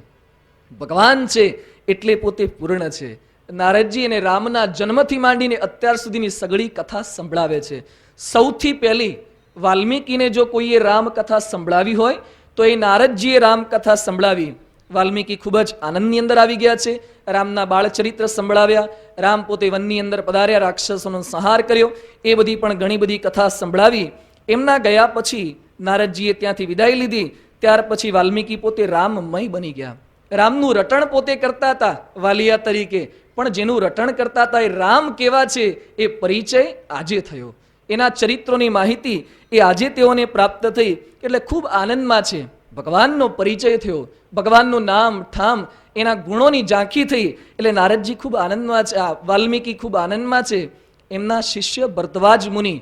ભગવાન છે એટલે પોતે પૂર્ણ છે. નારદજી અને રામના જન્મથી માંડીને અત્યાર સુધીની સગળી કથા સંભળાવે છે. સૌથી પહેલી વાલ્મીકીને જો કોઈએ રામ કથા સંભળાવી હોય તો એ નારદજીએ રામ કથા સંભળાવી. વાલ્મીકી ખૂબ જ આનંદની અંદર આવી ગયા છે. રામના બાળચરિત્ર સંભળાવ્યા, રામ પોતે વનની અંદર પધાર્યા, રાક્ષસોનો સંહાર કર્યો, એ બધી પણ ઘણી બધી કથા સંભળાવી. એમના ગયા પછી નારદજીએ ત્યાંથી વિદાય લીધી. ત્યાર પછી વાલ્મીકી પોતે રામમય બની ગયા. રામનું રટણ પોતે કરતા હતા વાલિયા તરીકે, પણ જેનું રટણ કરતા હતા એ રામ કેવા છે એ પરિચય આજે થયો. એના ચરિત્રોની માહિતી એ આજે તેઓને પ્રાપ્ત થઈ. એટલે ખૂબ આનંદમાં છે. ભગવાનનો પરિચય થયો, ભગવાનનું નામ ઠામ, એના ગુણોની ઝાંખી થઈ. એટલે નારદજી ખૂબ આનંદમાં છે, વાલ્મીકી ખૂબ આનંદમાં છે. એમના શિષ્ય ભરદ્વાજ મુનિ,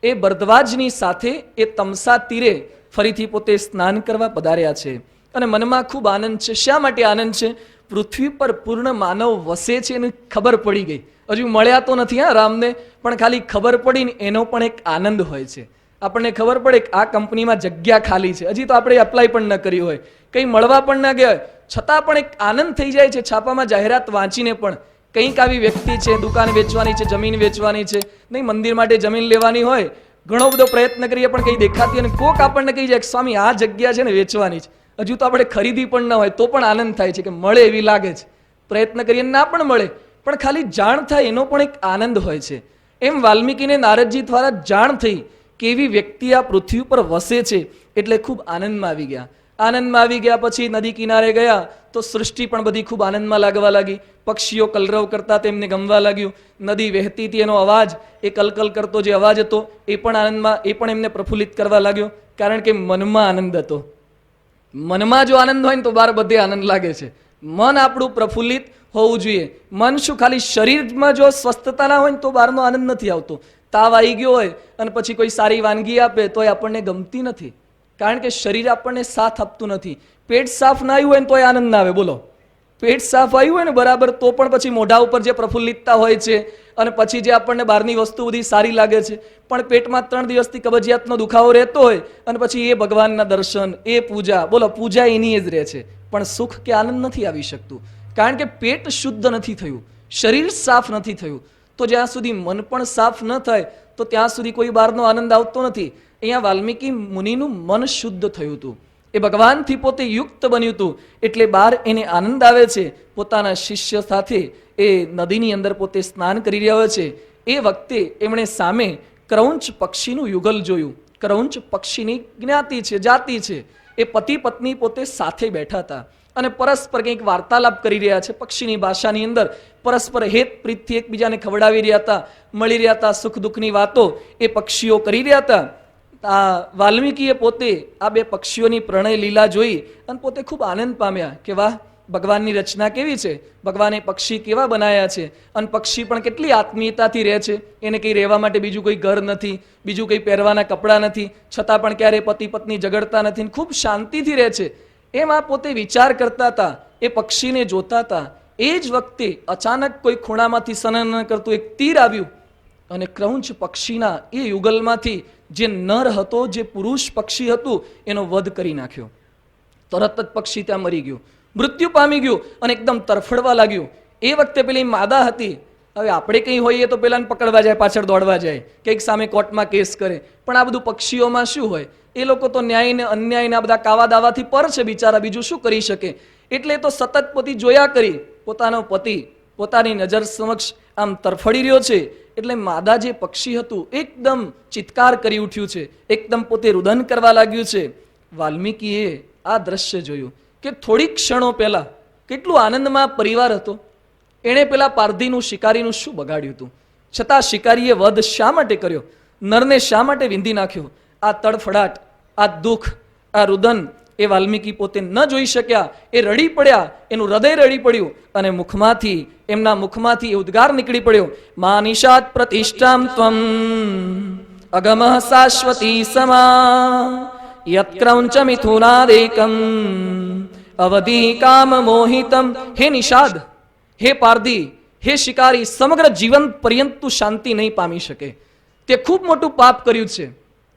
એ ભરદ્વાજની સાથે એ તમસા તીરે ફરીથી પોતે સ્નાન કરવા પધાર્યા છે અને મનમાં ખૂબ આનંદ છે. શા માટે આનંદ છે? પૃથ્વી પર પૂર્ણ માનવ વસે છે એની ખબર પડી ગઈ. હજુ મળ્યા તો નથી હા રામને, પણ ખાલી ખબર પડી ને એનો પણ એક આનંદ હોય છે. આપણને ખબર પડે કે આ કંપનીમાં જગ્યા ખાલી છે, હજી તો આપણે એપ્લાય પણ ન કરી હોય, કંઈ મળવા પણ ના ગયા હોય, છતાં પણ એક આનંદ થઈ જાય છે છાપામાં જાહેરાત વાંચીને પણ. કંઈક આવી વ્યક્તિ છે, દુકાન વેચવાની છે, જમીન વેચવાની છે, નહીં મંદિર માટે જમીન લેવાની હોય, ઘણો બધો પ્રયત્ન કરીએ પણ કંઈ દેખાતી, અને કોક આપણને કહી જાય કે સ્વામી આ જગ્યા છે ને વેચવાની છે. હજુ તો આપણે ખરીદી પણ ન હોય તો પણ આનંદ થાય છે કે મળે એવી લાગે છે. પ્રયત્ન કરીએ ના પણ મળે, પણ ખાલી જાણ થાય એનો પણ એક આનંદ હોય છે. એમ વાલ્મીકીને નારદજી દ્વારા જાણ થઈ કે એવી વ્યક્તિ આ પૃથ્વી ઉપર વસે છે, એટલે ખૂબ આનંદમાં આવી ગયા. આનંદમાં આવી ગયા પછી નદી કિનારે ગયા તો સૃષ્ટિ પણ બધી ખૂબ આનંદમાં લાગવા લાગી. પક્ષીઓ કલરવ કરતા તેમને ગમવા લાગ્યું. નદી વહેતી હતી એનો અવાજ, એ કલકલ કરતો જે અવાજ હતો એ પણ આનંદમાં, એ પણ એમને પ્રફુલ્લિત કરવા લાગ્યો, કારણ કે મનમાં આનંદ હતો. મનમાં જો આનંદ હોય ને તો બહાર બધે આનંદ લાગે છે. મન આપણું પ્રફુલ્લિત હોવું જોઈએ. મન શું ખાલી શરીરમાં જો સ્વસ્થતા ના હોય ને તો બહારનો આનંદ નથી આવતો. તાવ આવી ગયો હોય અને પછી કોઈ સારી વાનગી આપે તો એ આપણને ગમતી નથી, કારણ કે શરીર આપણને સાથ આપતું નથી. પેટ સાફ ના આવ્યું હોય ને તોય આનંદ ના આવે. બોલો, પેટ સાફ આવ્યું હોય ને બરાબર તો પણ પછી મોઢા ઉપર જે પ્રફુલ્લિતતા હોય છે અને પછી જે આપણને બહારની વસ્તુ બધી સારી લાગે છે, પણ પેટમાં 3 દિવસથી કબજિયાતનો દુખાવો રહેતો હોય અને પછી એ ભગવાનના દર્શન, એ પૂજા, બોલો પૂજા એની જ રહે છે, પણ સુખ કે આનંદ નથી આવી શકતું, કારણ કે પેટ શુદ્ધ નથી થયું, શરીર સાફ નથી થયું. તો જ્યાં સુધી મન પણ સાફ ન થાય તો ત્યાં સુધી કોઈ બહારનો આનંદ આવતો નથી. અહીંયા વાલ્મીકી મુનિનું મન શુદ્ધ થયું હતું, એ ભગવાનથી પોતે યુક્ત બન્યું હતું, એટલે બહાર એને આનંદ આવે છે. પોતાના શિષ્ય સાથે એ નદીની અંદર પોતે સ્નાન કરી રહ્યા હોય છે. એ વખતે એમણે સામે ક્રૌંચ પક્ષીનું યુગલ જોયું. ક્રૌંચ પક્ષીની જ્ઞાતિ છે, જાતિ છે. એ પતિ પત્ની પોતે સાથે બેઠા હતા અને પરસ્પર કંઈક વાર્તાલાપ કરી રહ્યા છે. પક્ષીની ભાષાની અંદર પરસ્પર હેત પ્રીતથી એકબીજાને ખવડાવી રહ્યા હતા, મળી રહ્યા હતા, સુખ દુઃખની વાતો એ પક્ષીઓ કરી રહ્યા હતા. આ વાલ્મીકીએ પોતે આ બે પક્ષીઓની પ્રણય લીલા જોઈ અને પોતે ખૂબ આનંદ પામ્યા કે વાહ, ભગવાનની રચના કેવી છે, ભગવાને પક્ષી કેવા બનાવ્યા છે, અને પક્ષી પણ કેટલી આત્મીયતાથી રહે છે. એને કંઈ રહેવા માટે બીજું કોઈ ઘર નથી, બીજું કંઈ પહેરવાના કપડાં નથી, છતાં પણ ક્યારે પતિ પત્ની ઝઘડતા નથી, ખૂબ શાંતિથી રહે છે. એમ આ પોતે વિચાર કરતા હતા, એ પક્ષીને જોતા હતા. એ જ વખતે અચાનક કોઈ ખૂણામાંથી સનન કરતું એક તીર આવ્યું અને ક્રૌંચ પક્ષીના એ યુગલમાંથી જે નર હતો, જે પુરુષ પક્ષી હતું, એનો વધ કરી નાખ્યો. તરત જ પક્ષી ત્યાં મરી ગયું, મૃત્યુ પામી ગયું અને એકદમ તરફડવા લાગ્યું. એ વખતે પેલી માદા હતી. હવે આપણે કંઈ હોઈએ તો પેલાને પકડવા જાય, પાછળ દોડવા જાય, કંઈક સામે કોર્ટમાં કેસ કરે, પણ આ બધું પક્ષીઓમાં શું હોય? એ લોકો તો ન્યાય ને અન્યાયના બધા કાવા દાવાથી પર છે બિચારા, બીજું શું કરી શકે? એટલે તો સતત પોતી જોયા કરી, પોતાનો પતિ પોતાની નજર સમક્ષ આમ તરફડી રહ્યો છે. એટલે માદા જે પક્ષી હતું એકદમ ચિત્કાર કરી ઉઠ્યું છે, એકદમ પોતે રુદન કરવા લાગ્યું છે. વાલ્મીકીએ આ દ્રશ્ય જોયું કે થોડીક ક્ષણો પહેલા કેટલું આનંદમાં પરિવાર હતો. એણે પેલા પારધીનું, શિકારીનું શું બગાડ્યું હતું, છતાં શિકારીએ વધ શા માટે કર્યો, નરને શા માટે વીંધી નાખ્યો? આ તડફડાટ, આ દુઃખ, આ રુદન એ વાલ્મીકી પોતે ન જોઈ શક્યા. એ રડી પડ્યા, એનું હૃદય રડી પડ્યું અને મુખમાંથી, એમના મુખમાંથી એ ઉદ્ગાર નીકળી પડ્યો, મા નિષાદ પ્રતિષ્ઠામ ત્વમ અગમઃ શાશ્વતી સમા યત ક્રૌંચ મિથુનાદેકમ અવધિ કામ મોહિતમ. હે નિષાદ, હે પારધી, હે શિકારી, સમગ્ર જીવન પર્યંત તું શાંતિ નહીં પામી શકે. તે ખૂબ મોટું પાપ કર્યું છે.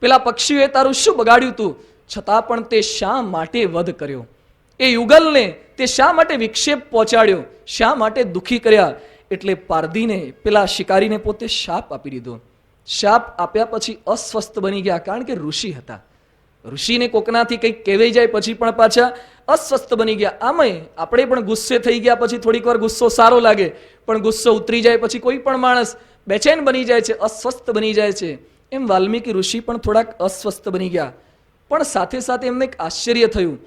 પેલા પક્ષીઓએ તારું શું બગાડ્યું તું, છતાં પણ તે શા માટે વધ કર્યો? એ યુગલને તે શા માટે વિક્ષેપ પહોંચાડ્યો, શા માટે દુઃખી કર્યા? એટલે પારધીને, પેલા શિકારીને પોતે શાપ આપી દીધો. શાપ આપ્યા પછી અસ્વસ્થ બની ગયા, કારણ કે ઋષિ હતા. ઋષિને કોકનાથી કંઈક કહેવાઈ જાય પછી પણ પાછા અસ્વસ્થ બની ગયા. આમાંય આપણે પણ ગુસ્સે થઈ ગયા પછી થોડીક વાર ગુસ્સો સારો લાગે, પણ ગુસ્સો ઉતરી જાય પછી કોઈ પણ માણસ બેચેન બની જાય છે, અસ્વસ્થ બની જાય છે. એમ વાલ્મીકી ઋષિ પણ થોડાક અસ્વસ્થ બની ગયા. પણ સાથે સાથે એમને એક આશ્ચર્ય થયું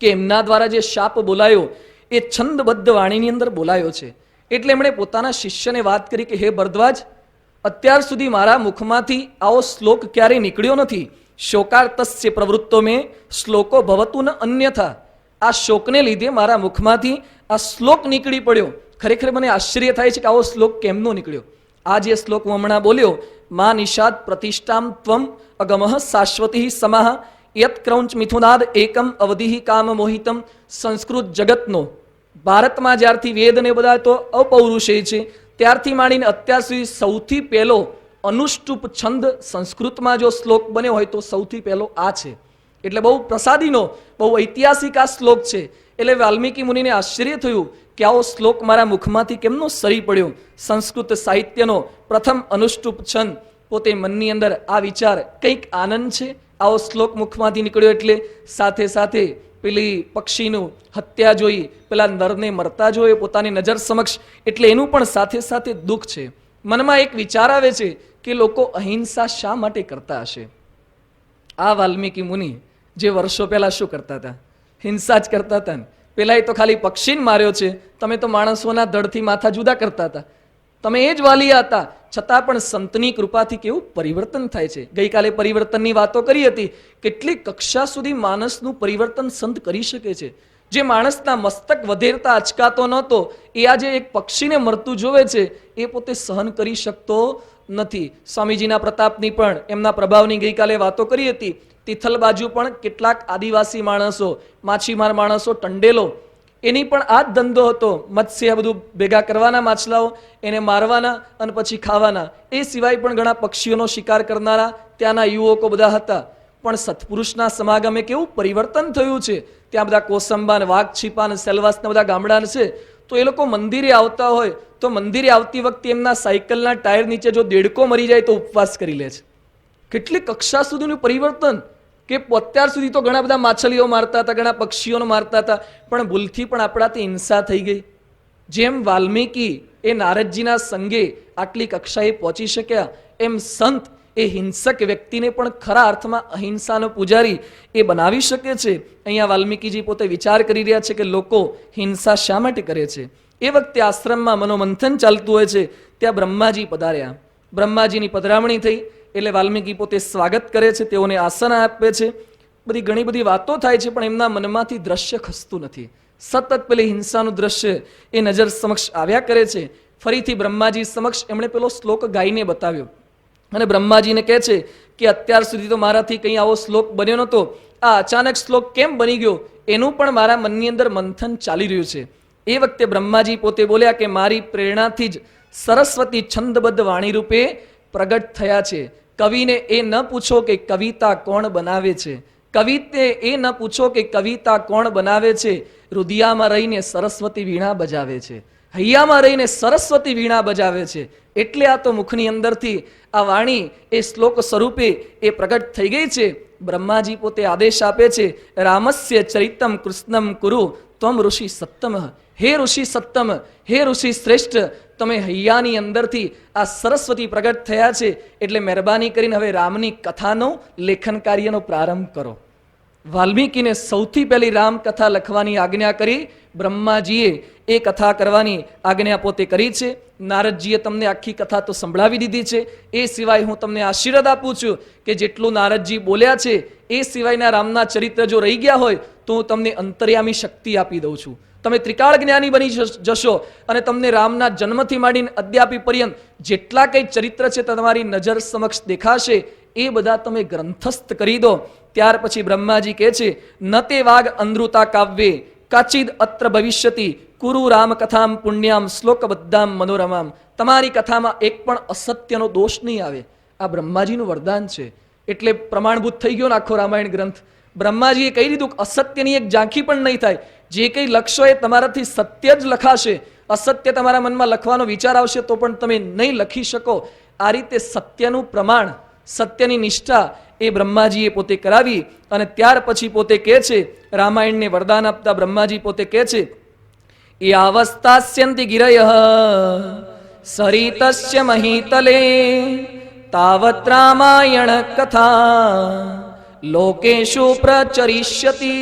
કે એમના દ્વારા જે શાપ બોલાયો એ છંદબદ્ધ વાણીની અંદર બોલાયો છે. એટલે એમણે પોતાના શિષ્યને વાત કરી કે હે ભરદ્વાજ, અત્યાર સુધી મારા મુખમાંથી આવો શ્લોક ક્યારેય નીકળ્યો નથી. શોકાર્તસ્ય પ્રવૃત્તો મેં શ્લોકો ભવતું ન અન્યથા. આ શોકને લીધે મારા મુખમાંથી આ શ્લોક નીકળી પડ્યો. ખરેખર મને આશ્ચર્ય થાય છે કે આવો શ્લોક કેમનો નીકળ્યો. આ જે શ્લોક હું હમણાં બોલ્યો, મા નિષાદ પ્રતિષ્ઠામ ત્વમ અગમઃ શાશ્વતી સમાહ યત ક્રૌંચ મિથુનાદ એકમ અવધિ કામ મોહિતમ, સંસ્કૃત જગતનો ભારતમાં જ્યારથી વેદ ને બધા તો અપૌરુષેય છે ત્યારથી માંડીને અત્યાર સુધી સૌથી પહેલો અનુષ્ટુપ છંદ સંસ્કૃતમાં જો શ્લોક બન્યો હોય તો સૌથી પહેલો આ છે. એટલે બહુ પ્રસાદીનો, બહુ ઐતિહાસિક આ શ્લોક છે. એટલે વાલ્મીકી મુનિને આશ્ચર્ય થયું કે આવો શ્લોક મારા મુખમાંથી કેમનો સરી પડ્યો. સંસ્કૃત સાહિત્યનો પ્રથમ અનુષ્ટુપ છંદ. પોતે મનની અંદર આ વિચાર, કંઈક આનંદ છે આવો શ્લોક મુખમાંથી નીકળ્યો એટલે. સાથે સાથે પેલી પક્ષીનું હત્યા જોઈ, પેલા નરને મરતા જોઈ પોતાની નજર સમક્ષ, એટલે એનું પણ સાથે સાથે દુઃખ છે. મનમાં એક વિચાર આવે છે કે લોકો અહિંસા શા માટે કરતા હશે. આ વાલ્મીકી મુનિ જે વર્ષો પહેલા શું કરતા હતા? હિંસા જ કરતા હતા ને. પેલા એ તો ખાલી પક્ષીને માર્યો છે, તમે તો માણસોના ધડથી માથા જુદા કરતા હતા. તમે એ જ વાલિયા હતા, છતાં પણ સંતની કૃપાથી કેવું પરિવર્તન થાય છે. ગઈકાલે પરિવર્તનની વાતો કરી હતી. કેટલી કક્ષા સુધી માણસનું પરિવર્તન સંત કરી શકે છે. જે માણસના મસ્તક વધેરતા અચકાતો નહોતો, એ આજે એક પક્ષીને મરતું જોવે છે, એ પોતે સહન કરી શકતો નથી. સ્વામીજીના પ્રતાપની પણ, એમના પ્રભાવની ગઈકાલે વાતો કરી હતી. તિથલ બાજુ પણ કેટલાક આદિવાસી માણસો, માછીમાર માણસો, ટંડેલો, એની પણ આ જ ધંધો હતો. મત્સ્ય બધું ભેગા કરવાના માછલાઓ, એને મારવાના અને પછી ખાવાના. એ સિવાય પણ ઘણા પક્ષીઓનો શિકાર કરનારા ત્યાંના યુવકો બધા હતા. પણ સત્પુરુષના સમાગમે કેવું પરિવર્તન થયું છે. ત્યાં બધા કોસંબા, વાઘ છીપા, સેલવાસના બધા ગામડા છે. તો એ લોકો મંદિરે આવતા હોય તો મંદિરે આવતી વખતે એમના સાયકલના ટાયર નીચે જો દેડકો મરી જાય તો ઉપવાસ કરી લે છે. કેટલી કક્ષા સુધીનું પરિવર્તન! કે અત્યાર સુધી તો ઘણા બધા માછલીઓ મારતા હતા, ઘણા પક્ષીઓને મારતા હતા, પણ ભૂલથી પણ આપણાથી હિંસા થઈ ગઈ. જેમ વાલ્મીકી એ નારદજીના સંગે આટલી કક્ષાએ પહોંચી શક્યા, એમ સંત એ હિંસક વ્યક્તિને પણ ખરા અર્થમાં અહિંસાનો પૂજારી એ બનાવી શકે છે. અહીંયા વાલ્મીકીજી પોતે વિચાર કરી રહ્યા છે કે લોકો હિંસા શા માટે કરે છે. એ વખતે આશ્રમમાં મનોમંથન ચાલતું હોય છે. ત્યાં બ્રહ્માજી પધાર્યા. બ્રહ્માજીની પધરામણી થઈ એટલે વાલ્મીકી પોતે સ્વાગત કરે છે, તેઓને આસન આપે છે. બધી ઘણી બધી વાતો થાય છે, પણ એમના મનમાંથી દ્રશ્ય ખસતું નથી. સતત પેલી હિંસાનું દ્રશ્ય એ નજર સમક્ષ આવ્યા કરે છે. ફરીથી બ્રહ્માજી સમક્ષ એમણે પેલો શ્લોક ગાઈને બતાવ્યો અને બ્રહ્માજીને કહે છે કે અત્યાર સુધી તો મારાથી કંઈ આવો શ્લોક બન્યો નહોતો, આ અચાનક શ્લોક કેમ બની ગયો એનું પણ મારા મનની અંદર મંથન ચાલી રહ્યું છે. એ વખતે બ્રહ્માજી પોતે બોલ્યા કે મારી પ્રેરણાથી જ સરસ્વતી છંદબદ્ધ વાણી રૂપે પ્રગટ થયા છે. કવિને એ ન પૂછો કે કવિતા કોણ બનાવે છે, કવિને એ ન પૂછો કે કવિતા કોણ બનાવે છે, રુદિયામાં રહીને સરસ્વતી વીણા બજાવે છે, હૈયામાં રહીને સરસ્વતી વીણા બજાવે છે. એટલે આ તો મુખની અંદરથી આ વાણી એ શ્લોક સ્વરૂપે એ પ્રગટ થઈ ગઈ છે. બ્રહ્માજી પોતે આદેશ આપે છે, રામસ્ય ચરિતમ કૃષ્ણમ કુરુ ત્વમ ઋષિ સત્તમ. હે ઋષિ સત્તમ, હે ઋષિ શ્રેષ્ઠ, તમે હૈયાની અંદરથી આ સરસ્વતી પ્રગટ થયા છે, એટલે મહેરબાની કરીને હવે રામની કથાનો લેખન કાર્યનો પ્રારંભ કરો. વાલ્મીકીને સૌથી પહેલી રામકથા લખવાની આજ્ઞા કરી બ્રહ્માજીએ એ કથા કરવાની આજ્ઞા પોતે કરી છે. નારદજીએ તમને આખી કથા તો સંભળાવી દીધી છે. એ સિવાય હું તમને આશીર્વાદ આપું છું કે જેટલું નારદજી બોલ્યા છે એ સિવાયના રામના ચરિત્ર જો રહી ગયા હોય તો હું તમને અંતર્યામી શક્તિ આપી દઉં છું. તમે ત્રિકાળ જ્ઞાની બની જશો અને તમને રામના જન્મથી માંડીને અદ્યાપી પર્યંત જેટલા કંઈ ચરિત્ર છે તમારી નજર સમક્ષ દેખાશે એ બધા તમે ગ્રંથસ્થ કરી દો. ત્યાર પછી બ્રહ્માજી કહે છે, ન તે વાગ અંધૃતા કાવ્યે કાચિદ અત્ર ભવિષ્યતિ કુરુ રામ કથામ પુણ્યામ શ્લોકબદ્ધામ મનોરમામ. તમારી કથામાં એક પણ અસત્યનો દોષ નહીં આવે. આ બ્રહ્માજીનું વરદાન છે. એટલે પ્રમાણભૂત થઈ ગયો ને આખો રામાયણ ગ્રંથ. બ્રહ્માજીએ કહી દીધું કે અસત્યની એક ઝાંખી પણ નહીં થાય. જે કંઈ લખશો એ તમારાથી સત્ય જ લખાશે. અસત્ય તમારા મનમાં લખવાનો વિચાર આવશે તો પણ તમે નહીં લખી શકો. આ રીતે સત્યનું પ્રમાણ, સત્યની નિષ્ઠા એ બ્રહ્માજીએ પોતે કરાવી. અને ત્યાર પછી પોતે કહે છે, રામાયણને વરદાન આપતા બ્રહ્માજી પોતે કહે છે, યાવસ્તાસ્યન્તિ ગિરયઃ સરિતસ્ય મહીતલે તાવત રામાયણ કથા લોકેશુ પ્રચરિષ્યતિ.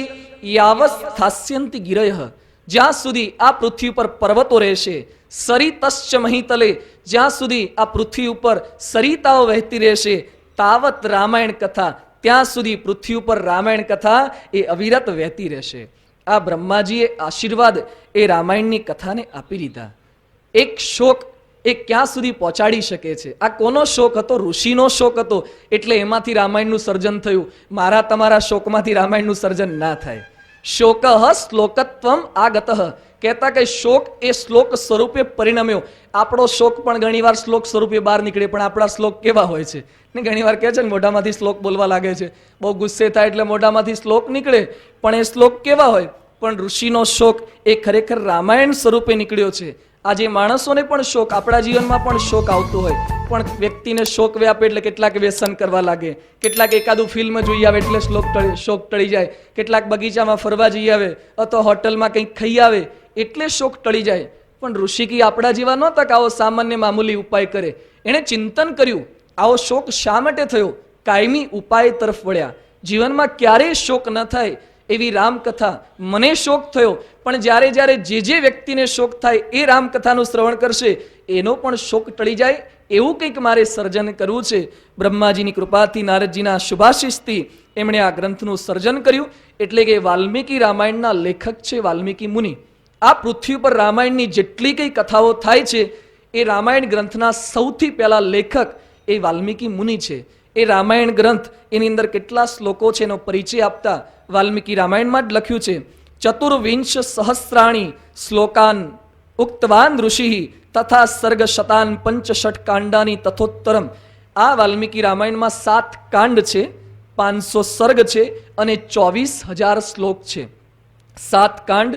યાવસ્થાસ્યન્તિ ગિરયઃ, જ્યાં સુધી આ પૃથ્વી ઉપર પર્વતો રહેશે, સરિતસ્ય મહીતલે, જ્યાં સુધી આ પૃથ્વી ઉપર સરિતાઓ વહેતી રહેશે, તાવત રામાયણ કથા, ત્યાં સુધી પૃથ્વી ઉપર રામાયણ કથા એ અવિરત વહેતી રહેશે. આ બ્રહ્માજીએ આશીર્વાદ એ રામાયણની કથાને આપી દીધા. એક શોક એ ક્યાં સુધી પહોંચાડી શકે છે? આ કોનો શોક હતો? ઋષિનો શોક હતો. એટલે એમાંથી રામાયણનું સર્જન થયું. મારા તમારા શોકમાંથી રામાયણનું સર્જન ના થાય. શોકઃ શ્લોકત્વમ આગતઃ, કહેતા કે શોક એ શ્લોક સ્વરૂપે પરિણમ્યો. આપણો શોક પણ ઘણીવાર શ્લોક સ્વરૂપે બહાર નીકળે, પણ આપણા શ્લોક કેવા હોય છે ને? ઘણીવાર કહે છે ને મોઢામાંથી શ્લોક બોલવા લાગે છે, બહુ ગુસ્સે થાય એટલે મોઢામાંથી શ્લોક નીકળે, પણ એ શ્લોક કેવા હોય? પણ ઋષિનો શોક એ ખરેખર રામાયણ સ્વરૂપે નીકળ્યો છે. આજે માણસોને પણ શોક, આપણા જીવનમાં પણ શોક આવતો હોય, પણ વ્યક્તિને શોક વ્યાપે એટલે કેટલાક વ્યસન કરવા લાગે, કેટલાક એકાદું ફિલ્મ જોઈ આવે એટલે શોક ટળી જાય, કેટલાક બગીચામાં ફરવા જઈ આવે અથવા હોટલમાં કંઈક ખાઈ આવે એટલે શોક ટળી જાય. પણ ઋષિકી આપણા જેવા નહોતા કે આવો સામાન્ય મામૂલી ઉપાય કરે. એણે ચિંતન કર્યું, આવો શોક શા માટે થયો? કાયમી ઉપાય તરફ વળ્યા. જીવનમાં ક્યારેય શોક ન થાય એવી રામકથા. મને શોક થયો, પણ જ્યારે જ્યારે જે વ્યક્તિને શોક થાય એ રામકથાનું શ્રવણ કરશે એનો પણ શોક ટળી જાય, એવું કંઈક મારે સર્જન કરવું છે. બ્રહ્માજીની કૃપાથી, નારદજીના શુભાશીષથી એમણે આ ગ્રંથનું સર્જન કર્યું. એટલે કે વાલ્મીકી રામાયણના લેખક છે વાલ્મીકી મુનિ. આ પૃથ્વી પર રામાયણની જેટલી કંઈ કથાઓ થાય છે એ રામાયણ ગ્રંથના સૌથી પહેલા લેખક એ વાલ્મીકી મુનિ છે. એ રામાયણ ગ્રંથ એની અંદર કેટલા શ્લોકો છે એનો પરિચય આપતા વાલ્મીકી રામાયણમાં જ લખ્યું છે. ચતુર્વિંશ સહસ્રાણી શ્લોકાન ઉક્તવાન ઋષિ તથા સર્ગ શતાન પંચષઠ કાંડાની તથોત્તરમ. આ વાલ્મીકી રામાયણમાં 7 કાંડ છે, 500 સર્ગ છે અને 24,000 શ્લોક છે. 7 કાંડ,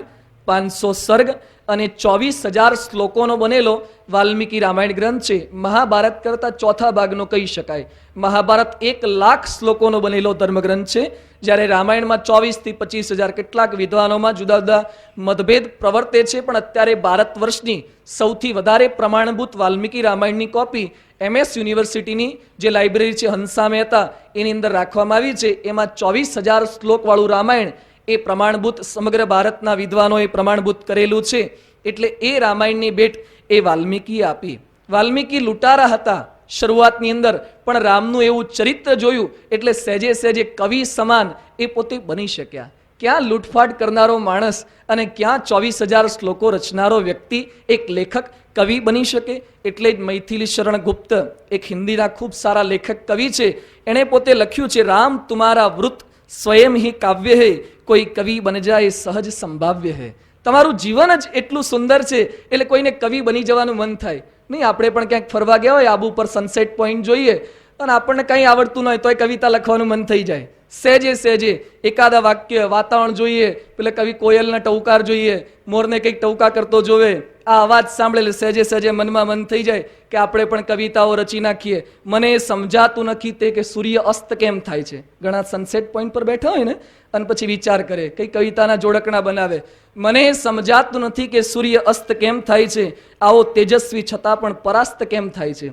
500 સર્ગ અને 24,000 શ્લોકોનો બનેલો વાલ્મીકી રામાયણ ગ્રંથ છે. મહાભારત કરતા ચોથા ભાગનો કહી શકાય. મહાભારત 1,00,000 શ્લોકોનો બનેલો ધર્મગ્રંથ છે, જ્યારે રામાયણમાં 24,000 થી 25,000. કેટલાક વિદ્વાનોમાં જુદા જુદા મતભેદ પ્રવર્તે છે, પણ અત્યારે ભારત વર્ષની સૌથી વધારે પ્રમાણભૂત વાલ્મીકી રામાયણની કોપી MS યુનિવર્સિટીની જે લાઇબ્રેરી છે હંસા મહેતા એની અંદર રાખવામાં આવી છે. એમાં 24,000 શ્લોકવાળું રામાયણ એ પ્રમાણભૂત સમગ્ર ભારતના વિદ્વાનોએ પ્રમાણભૂત કરેલું છે. એટલે એ રામાયણની ભેટ એ વાલ્મીકીએ આપી. વાલ્મીકી લૂંટારા હતા શરૂઆતની અંદર, પણ રામનું એવું ચરિત્ર જોયું એટલે સહેજે સહેજે કવિ સમાન એ પોતે બની શક્યા. ક્યાં લૂંટફાટ કરનારો માણસ અને ક્યાં 24,000 શ્લોકો રચનારો વ્યક્તિ એક લેખક કવિ બની શકે? એટલે જ મૈથિલી શરણ ગુપ્ત એક હિન્દીના ખૂબ સારા લેખક કવિ છે, એણે પોતે લખ્યું છે, રામ તુમારા વૃત સ્વયં હિ કાવ્ય હે, કોઈ કવિ બન જાય સહજ સંભાવ્ય હે. તમારું જીવન જ એટલું સુંદર છે એટલે કોઈને કવિ બની જવાનું મન થાય નહીં. આપણે પણ ક્યાંક ફરવા ગયા હોય, આબુ પર સનસેટ પોઈન્ટ જોઈએ અને આપણને કંઈ આવડતું ન હોય તોય કવિતા લખવાનું મન થઈ જાય. સહેજે સહેજે એકાદા વાક્ય, વાતાવરણ જોઈએ, પેલે કવિ કોયલના ટવકાર જોઈએ, મોરને કંઈક ટવકા કરતો જોવે, આ અવાજ સાંભળે સહેજે સહેજે મનમાં મન થઈ જાય કે આપણે પણ કવિતાઓ રચી નાખીએ. મને સમજાતું નથી તે કે સૂર્ય અસ્ત કેમ થાય છે. ઘણા સનસેટ પોઈન્ટ પર બેઠા હોય ને અને પછી વિચાર કરે, કઈ કવિતાના જોડકણા બનાવે. મને સમજાતું નથી કે સૂર્ય અસ્ત કેમ થાય છે, આવો તેજસ્વી છતાં પણ પરાસ્ત કેમ થાય છે.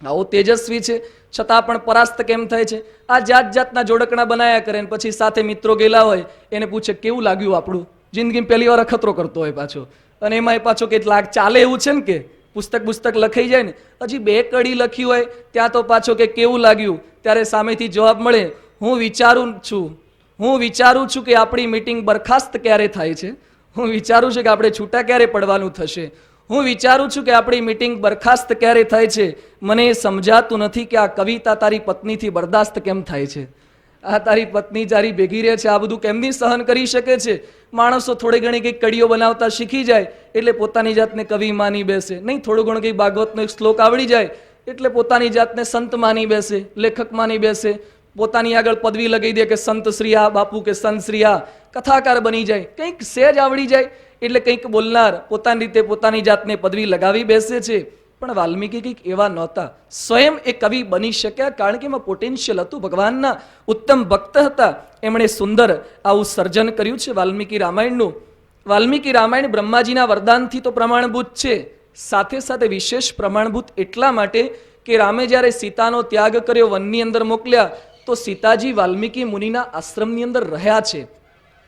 આવો તેજસ્વી છે છતાં પણ પરાસ્ત કેમ થાય છે. આ જાત જાતના જોડકણા બનાયા કરે. પછી સાથે મિત્રો ગયેલા હોય, એને પૂછે કેવું લાગ્યું આપણું. જિંદગી પહેલી વાર અખતરો કરતો હોય પાછો, અને એમાં પાછો કેટલાક ચાલે એવું છે ને કે પુસ્તક લખાઈ જાય ને, હજી 2 કડી લખી હોય ત્યાં તો પાછો કે કેવું લાગ્યું. ત્યારે સામેથી જવાબ મળે, હું વિચારું છું કે આપણી મીટિંગ બરખાસ્ત ક્યારે થાય છે. હું વિચારું છું કે આપણે છૂટા ક્યારે પડવાનું થશે. હું વિચારું છું કે આપણી મીટિંગ બરખાસ્ત ક્યારે થાય છે. મને એ સમજાતું નથી કે આ કવિતા તારી પત્નીથી બરદાસ્ત કેમ થાય છે. આ તારી પત્ની જારી ભેગી રહે છે, આ બધું કેમની સહન કરી શકે છે. માણસો થોડી ઘણી કંઈક કડીઓ બનાવતા શીખી જાય એટલે પોતાની જાતને કવિ માની બેસે. નહીં, થોડું ઘણું કંઈક ભાગવતનો એક શ્લોક આવડી જાય એટલે પોતાની જાતને સંત માની બેસે, લેખક માની બેસે. પોતાની આગળ પદવી લગાવી દે કે સંત શ્રી આ બાપુ કે સંત શ્રી આ, કથાકાર બની જાય. કંઈક સહેજ આવડી જાય એટલે કંઈક બોલનાર પોતાની રીતે પોતાની જાતને પદવી લગાવી બેસે છે. પણ વાલ્મીકી કંઈક એવા નહોતા. સ્વયં એ કવિ બની શક્યા કારણ કે એમાં પોટેન્શિયલ હતું. ભગવાનના ઉત્તમ ભક્ત હતા. એમણે સુંદર આવું સર્જન કર્યું છે વાલ્મીકી રામાયણનું. વાલ્મીકી રામાયણ બ્રહ્માજીના વરદાનથી તો પ્રમાણભૂત છે, સાથે સાથે વિશેષ પ્રમાણભૂત એટલા માટે કે રામે જ્યારે સીતાનો ત્યાગ કર્યો, વનની અંદર મોકલ્યા, તો સીતાજી વાલ્મીકી મુનિના આશ્રમની અંદર રહ્યા છે.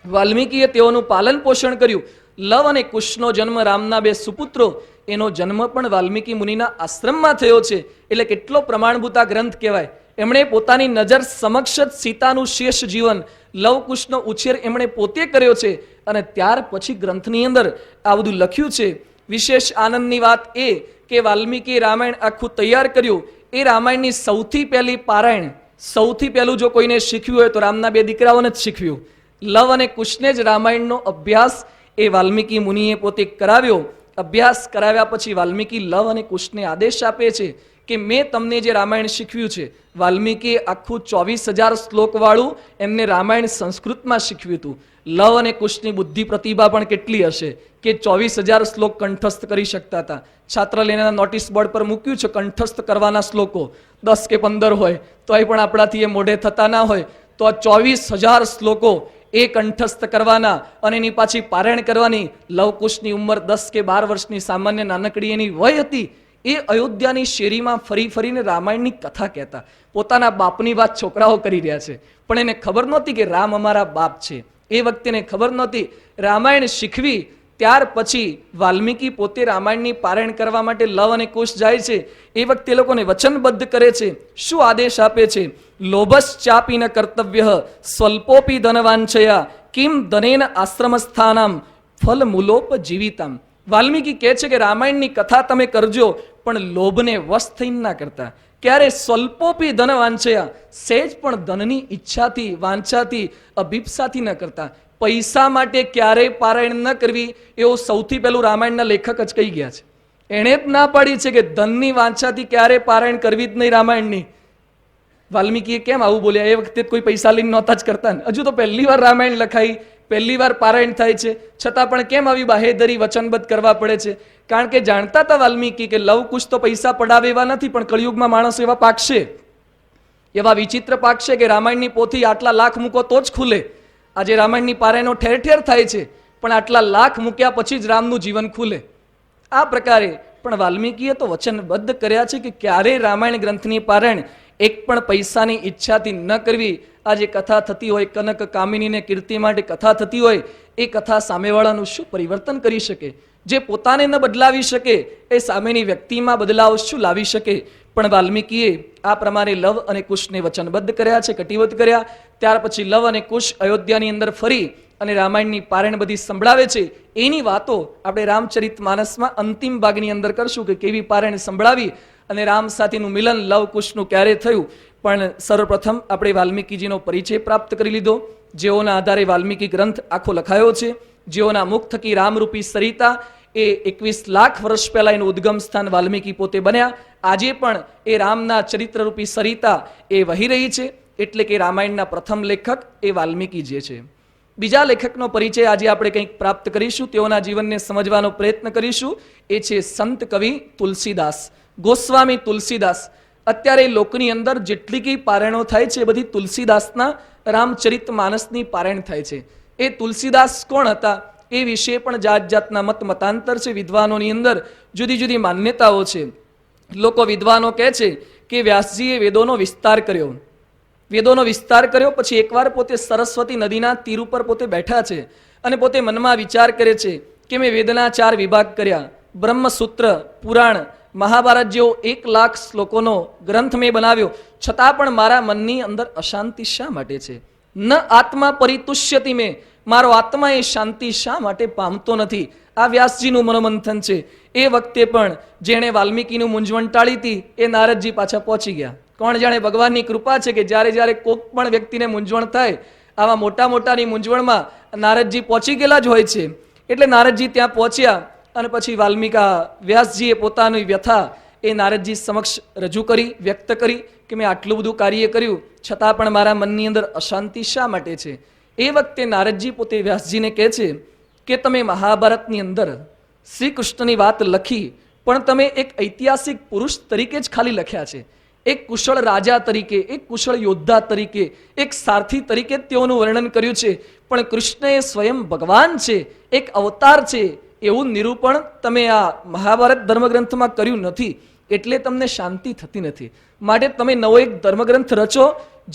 વાલ્મીકીએ તેઓનું પાલન પોષણ કર્યું. લવ અને કુશનો જન્મ, રામના 2 સુપુત્રો, એનો જન્મ પણ વાલ્મીકી મુનિના આશ્રમમાં થયો છે. એટલે કેટલો પ્રમાણભૂત આ ગ્રંથ કહેવાય. એમણે પોતાની નજર સમક્ષ જ સીતાનું શેષ જીવન, લવ કુશનો ઉછેર એમણે પોતે કર્યો છે અને ત્યાર પછી ગ્રંથની અંદર આ બધું લખ્યું છે. વિશેષ આનંદની વાત એ કે વાલ્મીકી રામાયણ આખું તૈયાર કર્યું. એ રામાયણની સૌથી પહેલી પારાયણ, સૌથી પહેલું જો કોઈને શીખ્યું હોય તો રામના 2 દીકરાઓને જ શીખવ્યું. લવ અને કુશને જ રામાયણનો અભ્યાસ એ વાલ્મીકી મુનિએ પોતે કરાવ્યો. અભ્યાસ કરાવ્યા પછી વાલ્મીકી લવ અને કુશને આદેશ આપે છે કે મેં તમને જે રામાયણ શીખવ્યું છે, વાલ્મીકીએ આખું 24,000 શ્લોકવાળું એમને રામાયણ સંસ્કૃતમાં શીખવ્યું હતું. લવ અને કુશની બુદ્ધિ પ્રતિભા પણ કેટલી હશે કે 24,000 શ્લોક કંઠસ્થ કરી શકતા હતા. છાત્રાલયના નોટિસ બોર્ડ પર મૂક્યું છે કંઠસ્થ કરવાના શ્લોકો 10 કે 15 હોય તોય પણ આપણાથી એ મોઢે થતા ના હોય, તો આ 24,000 શ્લોકો એ કંઠસ્થ કરવાના અને એની પાછી પારાયણ કરવાની. લવકુશની ઉંમર 10 કે 12 વર્ષની સામાન્ય નાનકડી એની વય હતી. એ અયોધ્યાની શેરીમાં ફરી ફરીને રામાયણની કથા કહેતા. પોતાના બાપની વાત છોકરાઓ કરી રહ્યા છે, પણ એને ખબર નહોતી કે રામ અમારા બાપ છે. એ વખતે એને ખબર નહોતી. રામાયણ શીખવી ત્યાર પછી વાલ્મીકી પોતે રામાયણની પારાયણ કરવા માટે લવ અને કુશ જાય છે. એ વખતે લોકોને વચનબદ્ધ કરે છે. શું આદેશ આપે છે? લોભશ્ચાપી ન કર્તવ્ય સ્વલ્પોપી ધનવાંછયા કિમ ધનેન આશ્રમસ્થાનામ ફલ મૂલોપ જીવિતામ. વાલ્મીકી કહે છે કે રામાયણની કથા તમે કરજો, પણ લોભને વશ થઈને ના કરતા. ક્યારે? સ્વલ્પોપી ધન વાંછયા, સહેજ પણ ધનની ઈચ્છાથી, વાંછાથી, અભિપ્સાથી ન કરતા. પૈસા માટે ક્યારેય પારાયણ ન કરવી એવું સૌથી પહેલું રામાયણના લેખક જ કહી ગયા છે. એણે જ ના પાડી છે કે ધનની વાંછાથી ક્યારેય પારાયણ કરવી જ નહીં રામાયણની. વાલ્મીકીએ કેમ આવું બોલ્યા? એ વખતે કોઈ પૈસા લઈને નહોતા જ કરતા ને. હજુ તો પહેલી વાર રામાયણ લખાઈ, પહેલી વાર પારાયણ થાય છે, છતાં પણ કેમ આવી બાહેધરી વચનબદ્ધ કરવા પડે છે? કારણ કે જાણતા હતા વાલ્મીકી કે લવકુશ તો પૈસા પડાવે એવા નથી, પણ કળિયુગમાં માણસ એવા પાકશે, એવા વિચિત્ર પાકશે કે રામાયણની પોથી આટલા લાખ મૂકો તો જ ખુલે. આજે રામાયણની પારાયણો ઠેર ઠેર થાય છે, પણ આટલા લાખ મૂક્યા પછી જ રામનું જીવન ખુલે. આ પ્રકારે પણ વાલ્મીકીએ તો વચનબદ્ધ કર્યા છે કે ક્યારેય રામાયણ ગ્રંથની પારાયણ એક પણ પૈસાની ઈચ્છાથી ન કરવી. આજે કથા થતી હોય, કનક કામિનીને કીર્તિ માટે કથા થતી હોય, એ કથા સામેવાળાનું શું પરિવર્તન કરી શકે? જે પોતાને ન બદલાવી શકે એ સામેની વ્યક્તિમાં બદલાવ શું લાવી શકે? પણ વાલ્મીકીએ આ પ્રમાણે લવ અને કુશને વચનબદ્ધ કર્યા છે, કટિબદ્ધ કર્યા. ત્યાર પછી લવ અને કુશ અયોધ્યાની અંદર ફરી અને રામાયણની પારાયણ બધી સંભળાવે છે. એની વાતો આપણે રામચરિતમાનસમાં અંતિમ ભાગની અંદર કરશું કે કેવી પારાયણ સંભળાવી અને રામ સાથેનું મિલન લવ કુશનું ક્યારે થયું. પણ સર્વપ્રથમ આપણે વાલ્મીકીજીનો પરિચય પ્રાપ્ત કરી લીધો, જેઓના આધારે વાલ્મીકી ગ્રંથ આખો લખાયો છે, જેઓના મુખ થકી રામરૂપી સરિતા એ 21 લાખ વર્ષ પહેલા એનું ઉદ્ગમ સ્થાન વાલ્મીકી પોતે બન્યા. આજે પણ એ રામના ચરિત્રરૂપી સરિતા એ વહી રહી છે. એટલે કે રામાયણના પ્રથમ લેખક એ વાલ્મીકી જે છે. બીજા લેખકનો પરિચય આજે આપણે કંઈક પ્રાપ્ત કરીશું, તેઓના જીવનને સમજવાનો પ્રયત્ન કરીશું. એ છે સંત કવિ તુલસીદાસ, ગોસ્વામી તુલસીદાસ. અત્યારે લોકની અંદર જેટલી કઈ પારાયણો થાય છે એ બધી તુલસીદાસના રામચરિત માનસની પારાયણ થાય છે. એ તુલસીદાસ કોણ હતા એ વિશે પણ જાત જાતના મતાંતર છે. વિદ્વાનોની અંદર જુદી જુદી માન્યતાઓ છે. લોકો વિદ્વાનો કહે છે કે વ્યાસજીએ વેદોનો વિસ્તાર કર્યો, વેદોનો વિસ્તાર કર્યો પછી એકવાર પોતે સરસ્વતી નદીના તીર ઉપર પોતે બેઠા છે અને પોતે મનમાં વિચાર કરે છે કે મેં વેદના 4 વિભાગ કર્યા, બ્રહ્મસૂત્ર, પુરાણ, મહાભારત જેવો 1 લાખ શ્લોકોનો ગ્રંથ મેં બનાવ્યો, છતાં પણ મારા મનની અંદર અશાંતિ શા માટે છે? ન આત્મા પરિતુષ્યતિ મેં, મારો આત્મા એ શાંતિ શા માટે પામતો નથી? આ વ્યાસજીનું મનોમંથન છે. એ વખતે પણ જેણે વાલ્મીકીનું મૂંઝવણ ટાળી હતી એ નારદજી પાછા પહોંચી ગયા. કોણ જાણે ભગવાનની કૃપા છે કે જ્યારે જ્યારે કોઈક પણ વ્યક્તિને મૂંઝવણ થાય, આવા મોટા મોટાની મૂંઝવણમાં નારદજી પહોંચી ગયેલા જ હોય છે. એટલે નારદજી ત્યાં પહોંચ્યા અને પછી વાલ્મીકા વ્યાસજીએ પોતાની વ્યથા એ નારદજી સમક્ષ રજૂ કરી, વ્યક્ત કરી કે મેં આટલું બધું કાર્ય કર્યું છતાં પણ મારા મનની અંદર અશાંતિ શા માટે છે? એ વખતે નારદજી પોતે વ્યાસજીને કહે છે કે તમે મહાભારતની અંદર શ્રી કૃષ્ણની વાત લખી, પણ તમે એક ઐતિહાસિક પુરુષ તરીકે જ ખાલી લખ્યા છે. એક કુશળ રાજા તરીકે, એક કુશળ યોદ્ધા તરીકે, એક સારથી તરીકે તેઓનું વર્ણન કર્યું છે. પણ કૃષ્ણ એ સ્વયં ભગવાન છે, એક અવતાર છે, એવું નિરૂપણ તમે આ મહાભારત ધર્મગ્રંથમાં કર્યું નથી. એટલે તમને શાંતિ થતી નથી. માટે તમે નવો એક ધર્મગ્રંથ રચો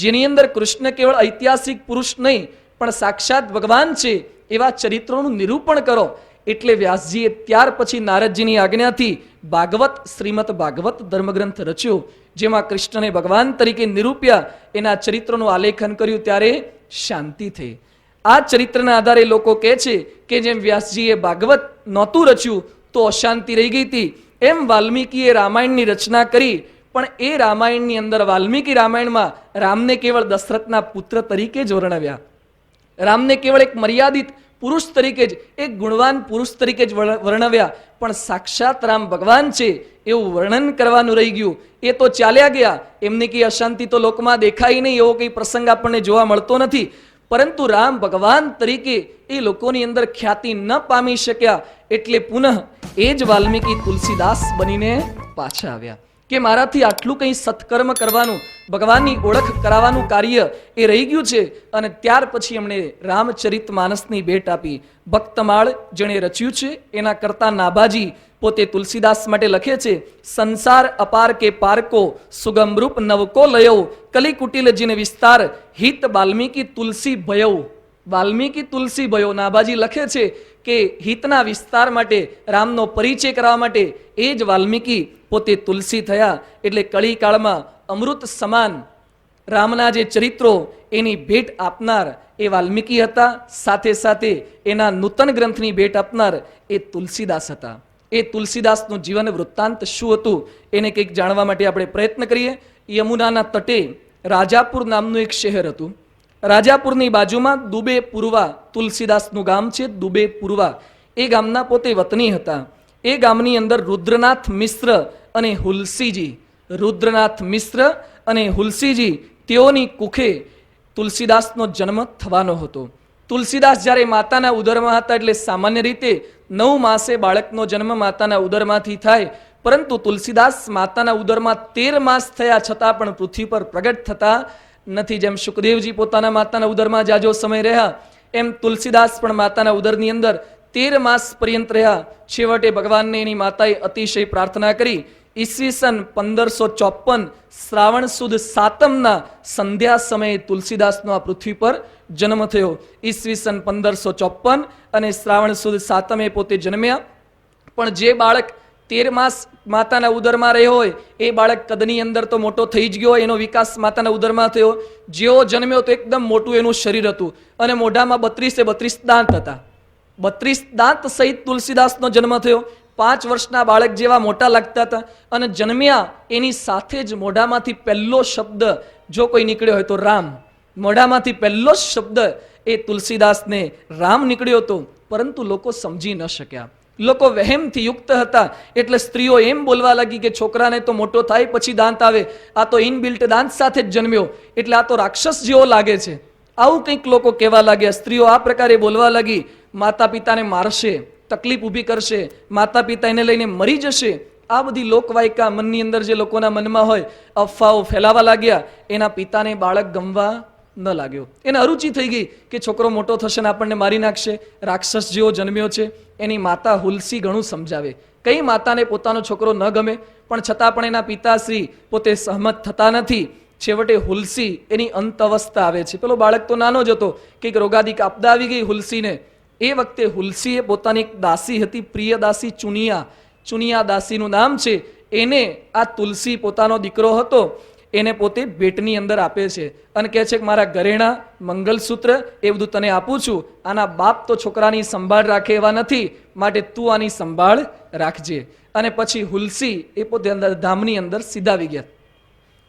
જેની અંદર કૃષ્ણ કેવળ ઐતિહાસિક પુરુષ નહીં પણ સાક્ષાત ભગવાન છે એવા ચરિત્રોનું નિરૂપણ કરો. એટલે વ્યાસજીએ ત્યાર પછી નારદજીની આજ્ઞાથી ભાગવત, શ્રીમદ ભાગવત ધર્મગ્રંથ રચ્યો, જેમાં કૃષ્ણને ભગવાન તરીકે નિરૂપ્યા, એના ચરિત્રનું આલેખન કર્યું. ત્યારે શાંતિ થઈ. આ ચરિત્રના આધારે લોકો કહે છે કે જેમ વ્યાસજીએ ભાગવત નહોતું રચ્યું તો અશાંતિ રહી ગઈ હતી, એમ વાલ્મીકીએ રામાયણની રચના કરી, પણ એ રામાયણની અંદર વાલ્મીકી રામાયણમાં રામને કેવળ દશરથના પુત્ર તરીકે જ વર્ણવ્યા. રામને કેવળ એક મર્યાદિત પુરુષ તરીકે જ, એક ગુણવાન પુરુષ તરીકે જ વર્ણવ્યા, પણ સાક્ષાત રામ ભગવાન છે એવું વર્ણન કરવાનું રહી ગયું. એ તો ચાલ્યા ગયા, એમની કઈ અશાંતિ તો લોકમાં દેખાય નહીં, એવો કઈ પ્રસંગ આપણને જોવા મળતો નથી. પરંતુ રામ ભગવાન તરીકે એ લોકોની અંદર ખ્યાતિ ન પામી શક્યા, એટલે પુનઃ એ જ વાલ્મીકી તુલસીદાસ બનીને પાછા આવ્યા કે મારાથી આટલું કંઈ સત્કર્મ કરવાનું, ભગવાનની ઓળખ કરાવવાનું કાર્ય એ રહી ગયું છે. અને ત્યાર પછી એમણે રામચરિત માનસની ભેટ આપી. ભક્તમાળ જેણે રચ્યું છે એના કરતા નાભાજી પોતે તુલસીદાસ માટે લખે છે, સંસાર અપાર કે પારકો સુગમ રૂપ નવકો લયો કલી કુટિલ જીન વિસ્તાર હિત વાલ્મીકી તુલસી ભયો. વાલ્મીકી તુલસી ભયો નાભાજી લખે છે કે હિતના વિસ્તાર માટે, રામનો પરિચય કરવા માટે એ જ વાલ્મીકી પોતે તુલસી થયા. એટલે કળીકાળમાં અમૃત સમાન રામના જે ચરિત્રો એની ભેટ આપનાર એ વાલ્મીકી હતા, સાથે સાથે એના નૂતન ગ્રંથની ભેટ આપનાર એ તુલસીદાસ હતા. એ તુલસીદાસનું જીવન વૃત્તાંત શું હતું એને કંઈક જાણવા માટે આપણે પ્રયત્ન કરીએ. યમુનાના તટે રાજાપુર નામનું એક શહેર હતું. રાજાપુરની બાજુમાં દુબે પૂર્વા તુલસીદાસનું ગામ છે. દુબે પૂર્વા એ ગામના પોતે વતની હતા. એ ગામની અંદર રુદ્રનાથ મિશ્ર અને હુલસીજી, રુદ્રનાથ મિશ્ર અને હુલસીજી, તેઓની કુખે તુલસીદાસનો જન્મ થવાનો હતો. તુલસીદાસ જ્યારે માતાના ઉદરમાં હતા, એટલે સામાન્ય રીતે 9 માસે બાળકનો જન્મ માતાના ઉદરમાંથી થાય, પરંતુ તુલસીદાસ માતાના ઉદરમાં 13 માસ થયા છતાં પણ પૃથ્વી પર પ્રગટ થતા નથી. જેમ સુખદેવજી પોતાના માતાના ઉદરમાં જાજો સમય રહ્યા, એમ તુલસીદાસ પણ માતાના ઉદરની અંદર 13 માસ પર્યંત રહ્યા. છેવટે ભગવાનને એની માતાએ અતિશય પ્રાર્થના કરી. ઈસવીસન 1554 શ્રાવણ સુદ 7મના સંધ્યા સમયે તુલસીદાસનો આ પૃથ્વી પર જન્મ થયો. ઈસવીસન 1554 અને શ્રાવણ સુદ 7મે પોતે જન્મ્યા. પણ જે બાળક 13 માસ માતાના ઉદરમાં રહ્યો હોય એ બાળક કદની અંદર તો મોટો થઈ જ ગયો હોય, એનો વિકાસ માતાના ઉદરમાં થયો. જેવો જન્મ્યો તો એકદમ મોટું એનું શરીર હતું અને મોઢામાં 32 દાંત હતા. 32 દાંત સહિત તુલસીદાસનો જન્મ થયો. 5 વર્ષના બાળક જેવા મોટા લાગતા હતા. અને જન્મ્યા એની સાથે જ મોઢામાંથી પહેલો શબ્દ જો કોઈ નીકળ્યો હોય તો રામ. મોઢામાંથી પહેલો શબ્દ એ તુલસીદાસને રામ નીકળ્યો હતો. પરંતુ લોકો સમજી ન શક્યા, લોકો વહેમથી યુક્ત હતા. એટલે સ્ત્રીઓ એમ બોલવા લાગી કે છોકરાને તો મોટો થાય પછી દાંત આવે, આ તો ઇનબિલ્ટ દાંત સાથે જ જન્મ્યો, એટલે આ તો રાક્ષસ જેવો લાગે છે. આવું કંઈક લોકો કહેવા લાગ્યા. સ્ત્રીઓ આ પ્રકારે બોલવા લાગી. માતા પિતાને મારશે, તકલીફ ઊભી કરશે, માતા પિતા એને લઈને મરી જશે, આ બધી લોકવાયકા મનની અંદર જે લોકોના મનમાં હોય અફવાઓ ફેલાવા લાગ્યા. એના પિતાને બાળક ગમવા ન લાગ્યો. એને અરુચિ થઈ ગઈ કે છોકરો મોટો થશે ને આપણને મારી નાખશે, રાક્ષસ જેવો જન્મ્યો છે. એની માતા હુલસી ઘણું સમજાવે. કઈ માતાને પોતાનો છોકરો ન ગમે, પણ છતાં પણ એના પિતાશ્રી પોતે સહમત થતા નથી. છેવટે હુલસી એની અંત અવસ્થા આવે છે. પેલો બાળક તો નાનો જ હતો, કંઈક રોગાદિક આપદા આવી ગઈ હુલસીને. એ વખતે હુલસીએ પોતાની એક દાસી હતી, પ્રિય દાસી ચુનિયા, ચુનિયા દાસીનું નામ છે. એને આ તુલસી પોતાનો દીકરો હતો એને પોતે ભેટની અંદર આપે છે અને કહે છે કે મારા ઘરેણા, મંગલસૂત્ર એ બધું તને આપું છું. આના બાપ તો છોકરાની સંભાળ રાખે એવા નથી, માટે તું આની સંભાળ રાખજે. અને પછી હુલસી એ પોતે અંદર ધામની અંદર સીધાવી ગયા.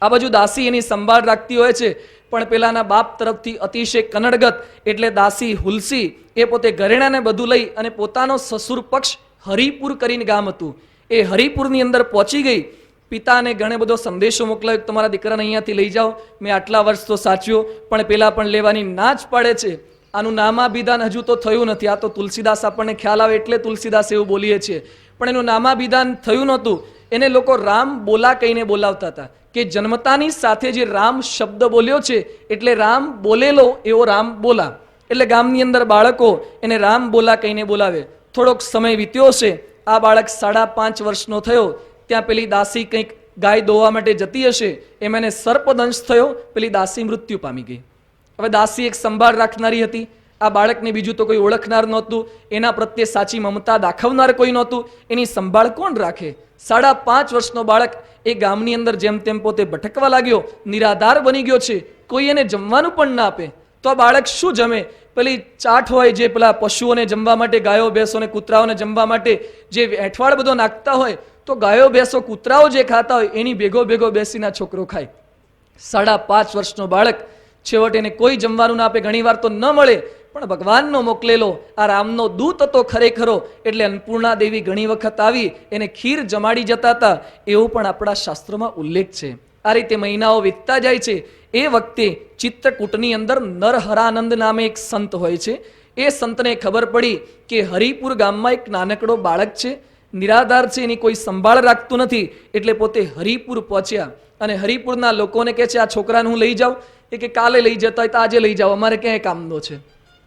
આ બાજુ દાસી એની સંભાળ રાખતી હોય છે, પણ પેલાના બાપ તરફથી અતિશય કનડગત, એટલે દાસી હુલસી એ પોતે ઘરેણાને બધું લઈ અને પોતાનો સસુર પક્ષ હરિપુર કરીને ગામ હતું, એ હરિપુરની અંદર પહોંચી ગઈ. પિતાને ઘણે બધો સંદેશો મોકલાયો, તમારા દીકરાને અહીંયાથી લઈ જાઓ, મેં આટલા વર્ષ તો સાચ્યો, પણ પેલા પણ લેવાની ના જ પાડે છે. આનું નામાભિધાન હજુ તો થયું નથી. આ તો તુલસીદાસ આપણને ખ્યાલ આવે એટલે તુલસીદાસ એવું બોલીએ છીએ, પણ એનું નામાભિધાન થયું નહોતું. એને લોકો રામ બોલા કહીને બોલાવતા હતા કે જન્મતાની સાથે જે રામ શબ્દ બોલ્યો છે એટલે રામ બોલેલો એવો રામ બોલા. એટલે ગામની અંદર બાળકો એને રામ બોલા કહીને બોલાવે. થોડોક સમય વીત્યો છે. આ બાળક 5.5 વર્ષનો થયો. ત્યાં પેલી દાસી કંઈક ગાય દોવા માટે જતી હશે, એમ એને સર્પદંશ થયો. પેલી દાસી મૃત્યુ પામી ગઈ. હવે દાસી એક સંભાળ રાખનારી હતી. આ બાળકને બીજું તો કોઈ ઓળખનાર નહોતું, એના પ્રત્યે સાચી મમતા દાખવનાર કોઈ નહોતું. એની સંભાળ કોણ રાખે? 5.5 વર્ષનો બાળક એ ગામની અંદર જેમ તેમ પોતે ભટકવા લાગ્યો, નિરાધાર બની ગયો છે. કોઈ એને જમવાનું પણ ના આપે તો આ બાળક શું જમે? પેલી ચાટ હોય જે પેલા પશુઓને જમવા માટે, ગાયો ભેંસોને કૂતરાઓને જમવા માટે જે એઠવાડ બધો નાખતા હોય, તો ગાયો ભેંસો કૂતરાઓ જે ખાતા હોય એની ભેગો ભેગો બેસીને છોકરો ખાય. 5.5 વર્ષનો બાળક છેવટે એને કોઈ જમવાનું ના આપે. ઘણી વાર તો ન મળે, પણ ભગવાનનો મોકલેલો આ રામનો દૂત હતો ખરેખરો. એટલે અન્નપૂર્ણા દેવી ઘણી વખત આવી એને ખીર જમાડી જતા હતા, એવો પણ આપણા શાસ્ત્રોમાં ઉલ્લેખ છે. આ રીતે મહિનાઓ વીતતા જાય છે. એ વખતે ચિત્રકૂટની અંદર નરહરાનંદ નામે એક સંત હોય છે. એ સંતને ખબર પડી કે હરિપુર ગામમાં એક નાનકડો બાળક છે, નિરાધાર છે, એની કોઈ સંભાળ રાખતું નથી. એટલે પોતે હરિપુર પહોંચ્યા અને હરિપુરના લોકોને કહે છે, આ છોકરાને હું લઈ જાઉં? એ કે કાલે લઈ જતા હોય તો આજે લઈ જાઓ, અમારે ક્યાંય કામનો છે.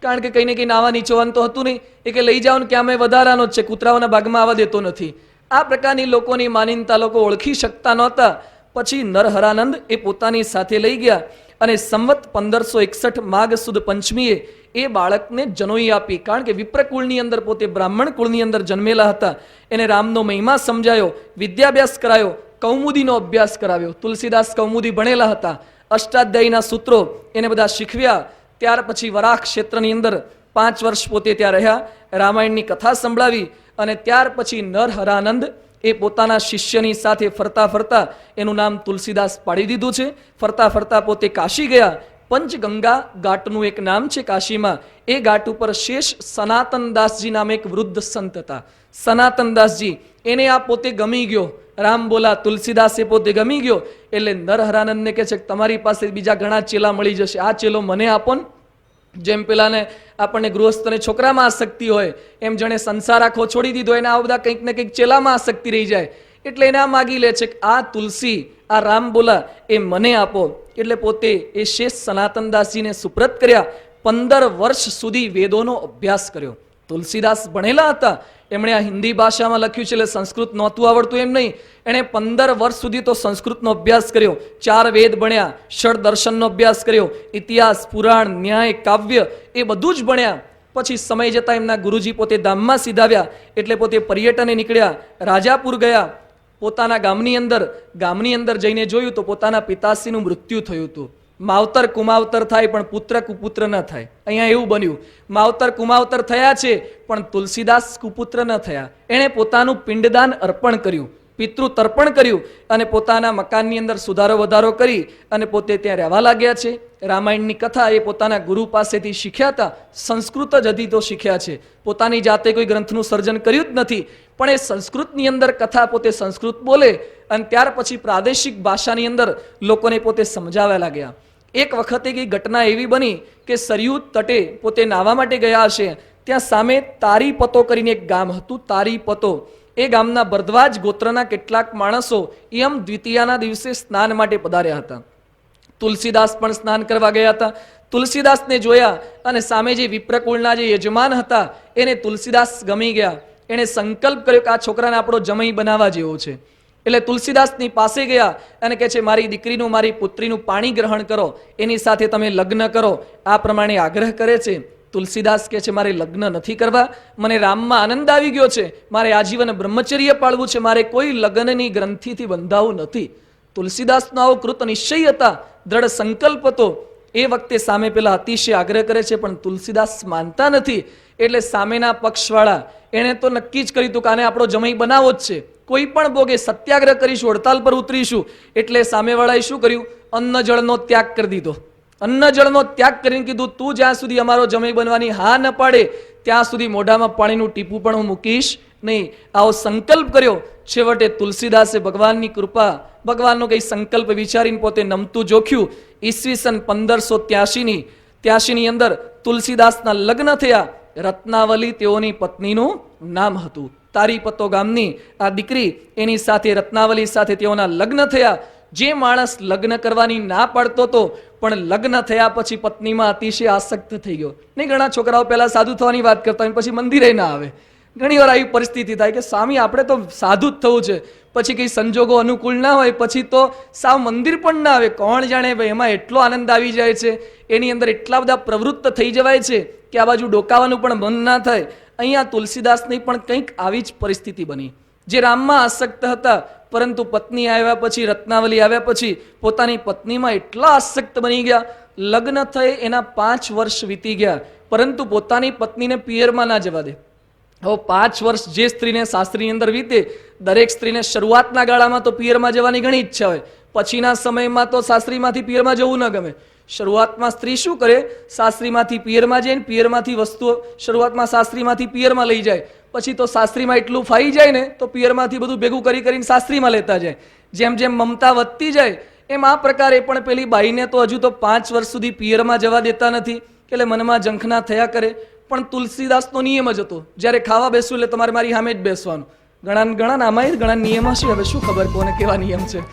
કારણ કે કંઈ ને કંઈ નાવા નીચોવાનું તો હતું નહીં. એ કે લઈ જાઓ ને કે અમે વધારાનો જ છે, કૂતરાઓના ભાગમાં આવવા દેતો નથી. આ પ્રકારની લોકોની માનીનતા લોકો ઓળખી શકતા નહોતા. પછી નરહરાનંદ એ પોતાની સાથે લઈ ગયા અને સંવત 1561 માઘ સુદ પંચમીએ એ બાળકને જનોઈ આપી. કારણ કે વિપ્રકુળની અંદર પોતે બ્રાહ્મણ કુળની અંદર જન્મેલા હતા. એને રામનો મહિમા સમજાયો, વિદ્યાભ્યાસ કરાયો, કૌમુદીનો અભ્યાસ કરાવ્યો. તુલસીદાસ કૌમુદી ભણેલા હતા. અષ્ટાધ્યાયીના સૂત્રો એને બધા શીખવ્યા. ત્યાર પછી વરાહ ક્ષેત્રની અંદર 5 વર્ષ પોતે ત્યાં રહ્યા, રામાયણની કથા સંભળાવી અને ત્યાર પછી નરહરાનંદ એ પોતાના શિષ્યની સાથે ફરતા ફરતા એનું નામ તુલસીદાસ પાડી દીધું છે. ફરતા ફરતા પોતે કાશી ગયા. પંચગંગા ઘાટનું એક નામ છે કાશીમાં. એ ઘાટ ઉપર શેષ સનાતનદાસજી નામે એક વૃદ્ધ સંત હતા. સનાતનદાસજી એને આ પોતે ગમી ગયો. રામ બોલા તુલસીદાસે પોતે ગમી ગયો. એટલે નરહરાનંદને કહે છે કે તમારી પાસે બીજા ઘણા ચેલા મળી જશે, આ ચેલો મને આપો ને. જેમ પેલાને આપણને ગૃહસ્થને છોકરામાં આસક્તિ હોય, એમ જણે સંસાર આખો છોડી દીધો એને આ બધા કંઈક ને કંઈક ચેલામાં આસક્તિ રહી જાય. એટલે એને આ માગી લે છે કે આ તુલસી, આ રામ બોલા એ મને આપો. એટલે પોતે એ શેષ સનાતનદાસજીને સુપ્રત કર્યા. 15 વર્ષ સુધી વેદોનો અભ્યાસ કર્યો. તુલસીદાસ ભણેલા હતા. એમણે આ હિન્દી ભાષામાં લખ્યું છે, એટલે સંસ્કૃત નહોતું આવડતું એમ નહીં. એણે 15 વર્ષ સુધી તો સંસ્કૃતનો અભ્યાસ કર્યો. 4 વેદ ભણ્યા, ષડ દર્શનનો અભ્યાસ કર્યો, ઇતિહાસ, પુરાણ, ન્યાય, કાવ્ય એ બધું જ ભણ્યા. પછી સમય જતાં એમના ગુરુજી પોતે ધામમાં સીધાવ્યા. એટલે પોતે પર્યટને નીકળ્યા. રાજાપુર ગયા. પોતાના ગામની અંદર જઈને જોયું તો પોતાના પિતાશ્રીનું મૃત્યુ થયું હતું. માવતર કુમાવતર થાય પણ પુત્ર કુપુત્ર ન થાય. અહીંયા એવું બન્યું, માવતર કુમાવતર થયા છે પણ તુલસીદાસ કુપુત્ર ન થયા. એણે પોતાનું પિંડદાન અર્પણ કર્યું, પિતૃ તર્પણ કર્યું અને પોતાના મકાનની અંદર સુધારો વધારો કરી અને પોતે ત્યાં રહેવા લાગ્યા છે. રામાયણની કથા એ પોતાના ગુરુ પાસેથી શીખ્યા હતા. સંસ્કૃત જ હજી તો શીખ્યા છે. પોતાની જાતે કોઈ ગ્રંથનું સર્જન કર્યું જ નથી. પણ એ સંસ્કૃતની અંદર કથા પોતે સંસ્કૃત બોલે અને ત્યાર પછી પ્રાદેશિક ભાષાની અંદર લોકોને પોતે સમજાવવા લાગ્યા. એક વખતે કઈ ઘટના એવી બની કે સરયુ તટે પોતે નાહવા માટે ગયા હશે. ત્યાં સામે તારીપતો કરીને એક ગામ હતું. તારીપતો એ ગામના ભરદ્વાજ ગોત્રના કેટલાક માણસો યમ દ્વિતીયાના દિવસે સ્નાન માટે પધાર્યા હતા. તુલસીદાસ પણ સ્નાન કરવા ગયા હતા. તુલસીદાસને જોયા અને સામે જે વિપ્રકુળના જે યજમાન હતા એને તુલસીદાસ ગમી ગયા. એણે સંકલ્પ કર્યો કે આ છોકરાને આપણો જમાઈ બનાવવા જેવો છે. એટલે તુલસીદાસની પાસે ગયા અને કહે છે મારી દીકરીનું, મારી પુત્રીનું પાણી ગ્રહણ કરો, એની સાથે તમે લગ્ન કરો. આ પ્રમાણે આગ્રહ કરે છે. તુલસીદાસ કહે છે મારે લગ્ન નથી કરવા, મને રામમાં આનંદ આવી ગયો છે, મારે આજીવન બ્રહ્મચર્ય પાળવું છે, મારે કોઈ લગ્નની ગ્રંથિથી બંધાવું નથી. તુલસીદાસનો આવો કૃત નિશ્ચય હતા, દ્રઢ સંકલ્પ હતો. એ વખતે સામે પેલા અતિશય આગ્રહ કરે છે પણ તુલસીદાસ માનતા નથી. એટલે સામેના પક્ષવાળા એણે તો નક્કી જ કર્યું હતું કે આને આપણો જમાઈ બનાવો જ છે, કોઈ પણ ભોગે સત્યાગ્રહ કરીશું, હડતાલ પર ઉતરીશું. એટલે સામેવાળાએ શું કર્યું? અન્ન જળનો ત્યાગ કરી દીધો. અન્ન જળનો ત્યાગ કરીને કીધું તું જ્યાં સુધી અમારો જમાઈ બનવાની હા ન પાડે ત્યાં સુધી મોઢામાં પાણીનું ટીપું પણ હું મૂકીશ નહીં. આવો સંકલ્પ કર્યો. છેવટે તુલસીદાસે ભગવાનની કૃપા, ભગવાનનો કઈ સંકલ્પ વિચારીને પોતે નમતું જોખ્યું. ઈસવીસન 1583ની અંદર તુલસીદાસના લગ્ન થયા. રત્નાવલી તેઓની પત્નીનું નામ હતું. તારીપતો ગામની આ દીકરી, એની સાથે રત્નાવલી સાથે તેઓના લગ્ન થયા. જે માણસ લગ્ન કરવાની ના પાડતો હતો પણ લગ્ન થયા પછી પત્નીમાં અતિશય આસક્ત થઈ ગયો. નહીં, ઘણા છોકરાઓ પહેલા સાધુ થવાની વાત કરતા હોય પછી મંદિરે ના આવે. ઘણી વાર આવી પરિસ્થિતિ થાય કે સ્વામી આપણે તો સાધુ જ થવું છે, પછી કઈ સંજોગો અનુકૂળ ના હોય પછી તો સાવ મંદિર પણ ના આવે. કોણ જાણે ભાઈ, એમાં એટલો આનંદ આવી જાય છે, એની અંદર એટલા બધા પ્રવૃત્ત થઈ જવાય છે કે આ બાજુ ડોકાવાનું પણ મન ના થાય. અહીંયા તુલસીદાસની પણ કંઈક આવી જ પરિસ્થિતિ બની. જે રામમાં આસક્ત હતા પરંતુ પત્ની આવ્યા પછી, રત્નાવલી આવ્યા પછી પોતાની પત્નીમાં એટલા આસક્ત બની ગયા. લગ્ન થઈ એના 5 વર્ષ વીતી ગયા પરંતુ પોતાની પત્નીને પિયરમાં ના જવા દે. હવે 5 વર્ષ જે સ્ત્રીને શાસ્ત્રીની અંદર વીતે, દરેક સ્ત્રીને શરૂઆતના ગાળામાં તો પિયરમાં જવાની ઘણી ઈચ્છા હોય, પછીના સમયમાં તો સાસરીમાંથી પિયરમાં જવું ન ગમે. શરૂઆતમાં સ્ત્રી શું કરે? સાસરીમાંથી પિયરમાં જાય, પિયરમાંથી વસ્તુઓ શરૂઆતમાં સાસરીમાંથી પિયરમાં લઈ જાય, પછી તો સાસરીમાં એટલું ફાઈ જાય ને તો પિયરમાંથી બધું ભેગું કરી કરીને સાસરીમાં લેતા જાય. જેમ જેમ મમતા વધતી જાય એમ આ પ્રકારે પણ પેલી બાઈને તો હજુ તો 5 વર્ષ સુધી પિયરમાં જવા દેતા નથી, એટલે મનમાં ઝંખના થયા કરે. પણ તુલસીદાસનો નિયમ જ હતો, જ્યારે ખાવા બેસું એટલે તમારે મારી સામે જ બેસવાનું. ઘણા આમાં ઘણા નિયમ હશે, હવે શું ખબર કોને કેવા નિયમ છે.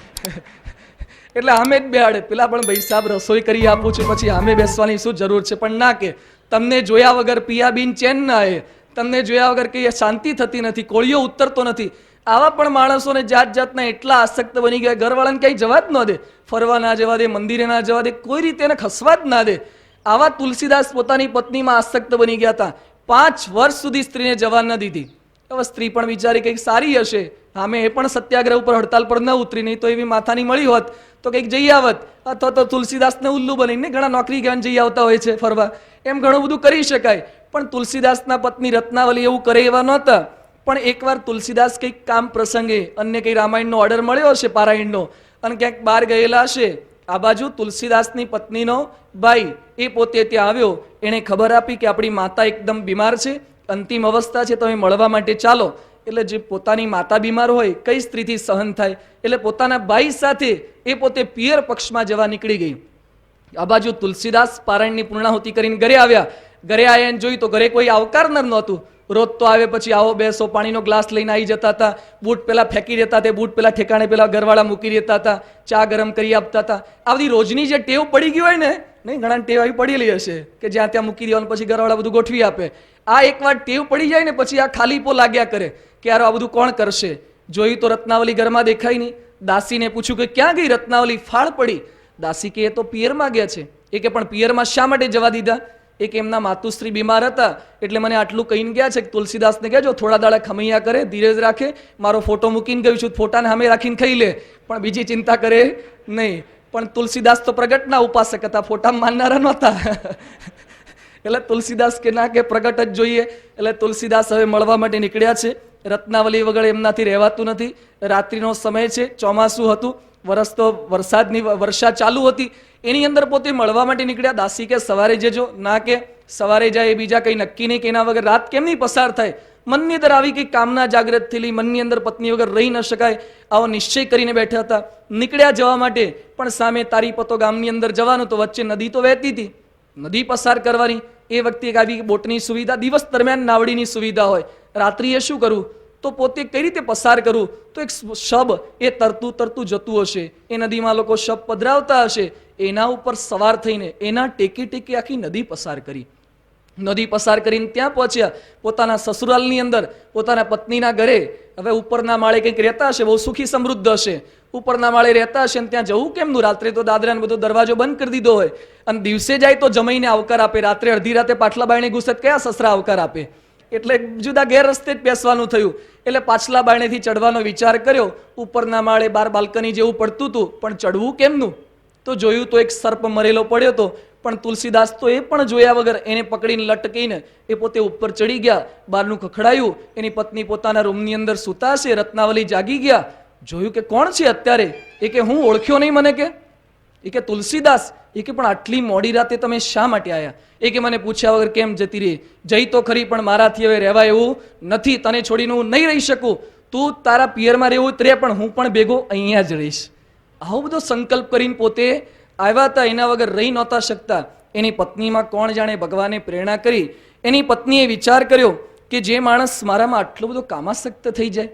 એટલે સામે જ બેહાડે. પેલા પણ ભાઈ સાહેબ રસોઈ કરી આપું છું, પછી સામે બેસવાની શું જરૂર છે? પણ ના, કે તમને જોયા વગર પિયાબીન ચેન ના આવે, તમને જોયા વગર કઈ શાંતિ થતી નથી, કોળિયો ઉતરતો નથી. આવા પણ માણસોને જાત જાતના એટલા આસક્ત બની ગયા, ઘરવાળાને ક્યાંય જવા જ ન દે, ફરવા ના જવા દે, મંદિરે ના જવા દે, કોઈ રીતે એને ખસવા જ ના દે. આવા તુલસીદાસ પોતાની પત્નીમાં આસક્ત બની ગયા હતા. 5 વર્ષ સુધી સ્ત્રીને જવા ન દીધી. હવે સ્ત્રી પણ વિચારી કંઈક સારી હશે, આમે એ પણ સત્યાગ્રહ ઉપર હડતાલ પર ન ઉતરી, નહીં તો એવી માથાની મળી હોત તો કંઈક જઈ આવત, અથવા તો તુલસીદાસને ઉલ્લુ બનીને ઘણા નોકરી ગયા જઈ આવતા હોય છે ફરવા, એમ ઘણું બધું કરી શકાય. પણ તુલસીદાસના પત્ની રત્નાવલી એવું કરે એવા નહોતા. પણ એકવાર તુલસીદાસ કંઈક કામ પ્રસંગે અન્ય કંઈ રામાયણનો ઓર્ડર મળ્યો હશે પારાયણનો, અને ક્યાંક બહાર ગયેલા હશે. આ બાજુ તુલસીદાસની પત્નીનો ભાઈ એ પોતે ત્યાં આવ્યો, એણે ખબર આપી કે આપણી માતા એકદમ બીમાર છે, અંતિમ અવસ્થા છે, તમે મળવા માટે ચાલો. એટલે જે પોતાની માતા બીમાર હોય કઈ સ્ત્રીથી સહન થાય, એટલે પોતાના ભાઈ સાથે એ પોતે પિયર પક્ષમાં જવા નીકળી ગઈ. આ બાજુ તુલસીદાસ પારાયણની પૂર્ણાહુતિ કરીને ઘરે આવ્યા. ઘરે આવ્યા જોયું તો ઘરે કોઈ આવકારનાર નહોતું. રોજ તો આવે પછી આવો બેસો, પાણીનો ગ્લાસ લઈને આવી જતા હતા, બૂટ પેલા ફેંકી દેતા, તે બૂટ પેલા ઠેકાણે પેલા ઘરવાળા મૂકી દેતા હતા, ચા ગરમ કરી આપતા હતા. આ બધી રોજની જે ટેવ પડી ગઈ હોય ને, નહીં ઘણા ટેવ આવી પડેલી હશે કે જ્યાં ત્યાં મૂકી દેવાનું, પછી ઘરવાળા બધું ગોઠવી આપે. આ એકવાર ટેવ પડી જાય ને પછી આ ખાલીપો લાગ્યા કરે કે યાર આ બધું કોણ કરશે. જોયું તો રત્નાવલી ઘરમાં દેખાય નહીં. દાસીને પૂછ્યું કે ક્યાં ગઈ રત્નાવલી? ફાળ પડી. દાસી કે એ તો પિયરમાં ગયા છે. એ કે પણ પિયરમાં શા માટે જવા દીધા? એક એમના માતુશ્રી બીમાર હતા, એટલે મને આટલું કહીને ગયા છે કે તુલસીદાસને કહેજો થોડા દાડા ખમૈયા કરે, ધીરજ રાખે, મારો ફોટો મૂકીને ગયું છું, ફોટાને સામે રાખીને ખાઈ લે, પણ બીજી ચિંતા કરે નહીં. પણ તુલસીદાસ તો પ્રગટના ઉપાસક હતા, ફોટા માનનારા નહોતા. એટલે તુલસીદાસ કે ના, કે પ્રગટ જ જોઈએ. એટલે તુલસીદાસ હવે મળવા માટે નીકળ્યા છે. રત્નાવલી વગર એમનાથી રહેવાતું નથી. રાત્રિનો સમય છે, ચોમાસું હતું, વરસ તો વર્ષા ચાલુ હતી, એની અંદર પોતે મળવા માટે નીકળ્યા. દાસી કે સવારે જજો. ના, કે સવારે જાય એ બીજા કંઈ નક્કી નહીં, કે એના વગર રાત કેમ નહીં પસાર થાય. મનની અંદર આવી કંઈ કામના જાગૃત થયેલી, મનની અંદર પત્ની વગર રહી ન શકાય, આવો નિશ્ચય કરીને બેઠા હતા. નીકળ્યા જવા માટે, પણ સામે તારીપતો ગામની અંદર જવાનું, તો વચ્ચે નદી તો વહેતી હતી, નદી પસાર કરવાની. એ વખતે આવી બોટની સુવિધા, દિવસ દરમિયાન નાવડીની સુવિધા હોય, રાત્રિએ શું કરવું, તો પોતે કઈ રીતે પસાર કરવું? તો એક શબ એ તરતું તરતું જતું હશે, એ નદીમાં લોકો શબ પધરાવતા હશે, એના ઉપર સવાર થઈને એના ટેકે ટેકે આખી નદી પસાર કરી. નદી પસાર કરીને ત્યાં પહોંચ્યા પોતાના સસુરાલની અંદર, પોતાના પત્નીના ઘરે. હવે ઉપરના માળે કંઈક રહેતા હશે, બહુ સુખી સમૃદ્ધ હશે, ઉપરના માળે રહેતા હશે, અને ત્યાં જવું કેમનું? રાત્રે તો દાદરાને બધો દરવાજો બંધ કરી દીધો હોય, અને દિવસે જાય તો જમાઈને આવકાર આપે, રાત્રે અડધી રાતે પાછલા બાયણે ઘૂસે કયા સસરા આવકાર આપે? એટલે જુદા ગેર રસ્તે જ બેસવાનું થયું. એટલે પાછલા બાયણેથી ચડવાનો વિચાર કર્યો. ઉપરના માળે બાર બાલ્કની જેવું પડતું હતું, પણ ચડવું કેમનું? તો જોયું તો એક સર્પ મરેલો પડ્યો હતો. પણ તુલસીદાસ તો એ પણ જોયા વગર એને પકડીને લટકીને એ પોતે ઉપર ચડી ગયા. બહારનું ખખડાયું, એની પત્ની પોતાના રૂમની અંદર સૂતા છે. રત્નાવલી જાગી ગયા, જોયું કે કોણ છે અત્યારે? એ કે હું ઓળખ્યો નહીં મને. કે એ કે તુલસીદાસ. એ કે પણ આટલી મોડી રાતે તમે શા માટે આવ્યા? એ કે મને પૂછ્યા વગર કેમ જતી રહી? જઈ તો ખરી, પણ મારાથી હવે રહેવાય એવું નથી, તને છોડીને હું નહીં રહી શકું. તું તારા પિયરમાં રહેવું જ રહે, પણ હું પણ ભેગો અહીંયા જ રહીશ. આવો બધો સંકલ્પ કરીને પોતે આવ્યા હતા, એના વગર રહી નહોતા શકતા. એની પત્નીમાં કોણ જાણે ભગવાને પ્રેરણા કરી. એની પત્નીએ વિચાર કર્યો કે જે માણસ મારામાં આટલો બધો કામાસક્ત થઈ જાય.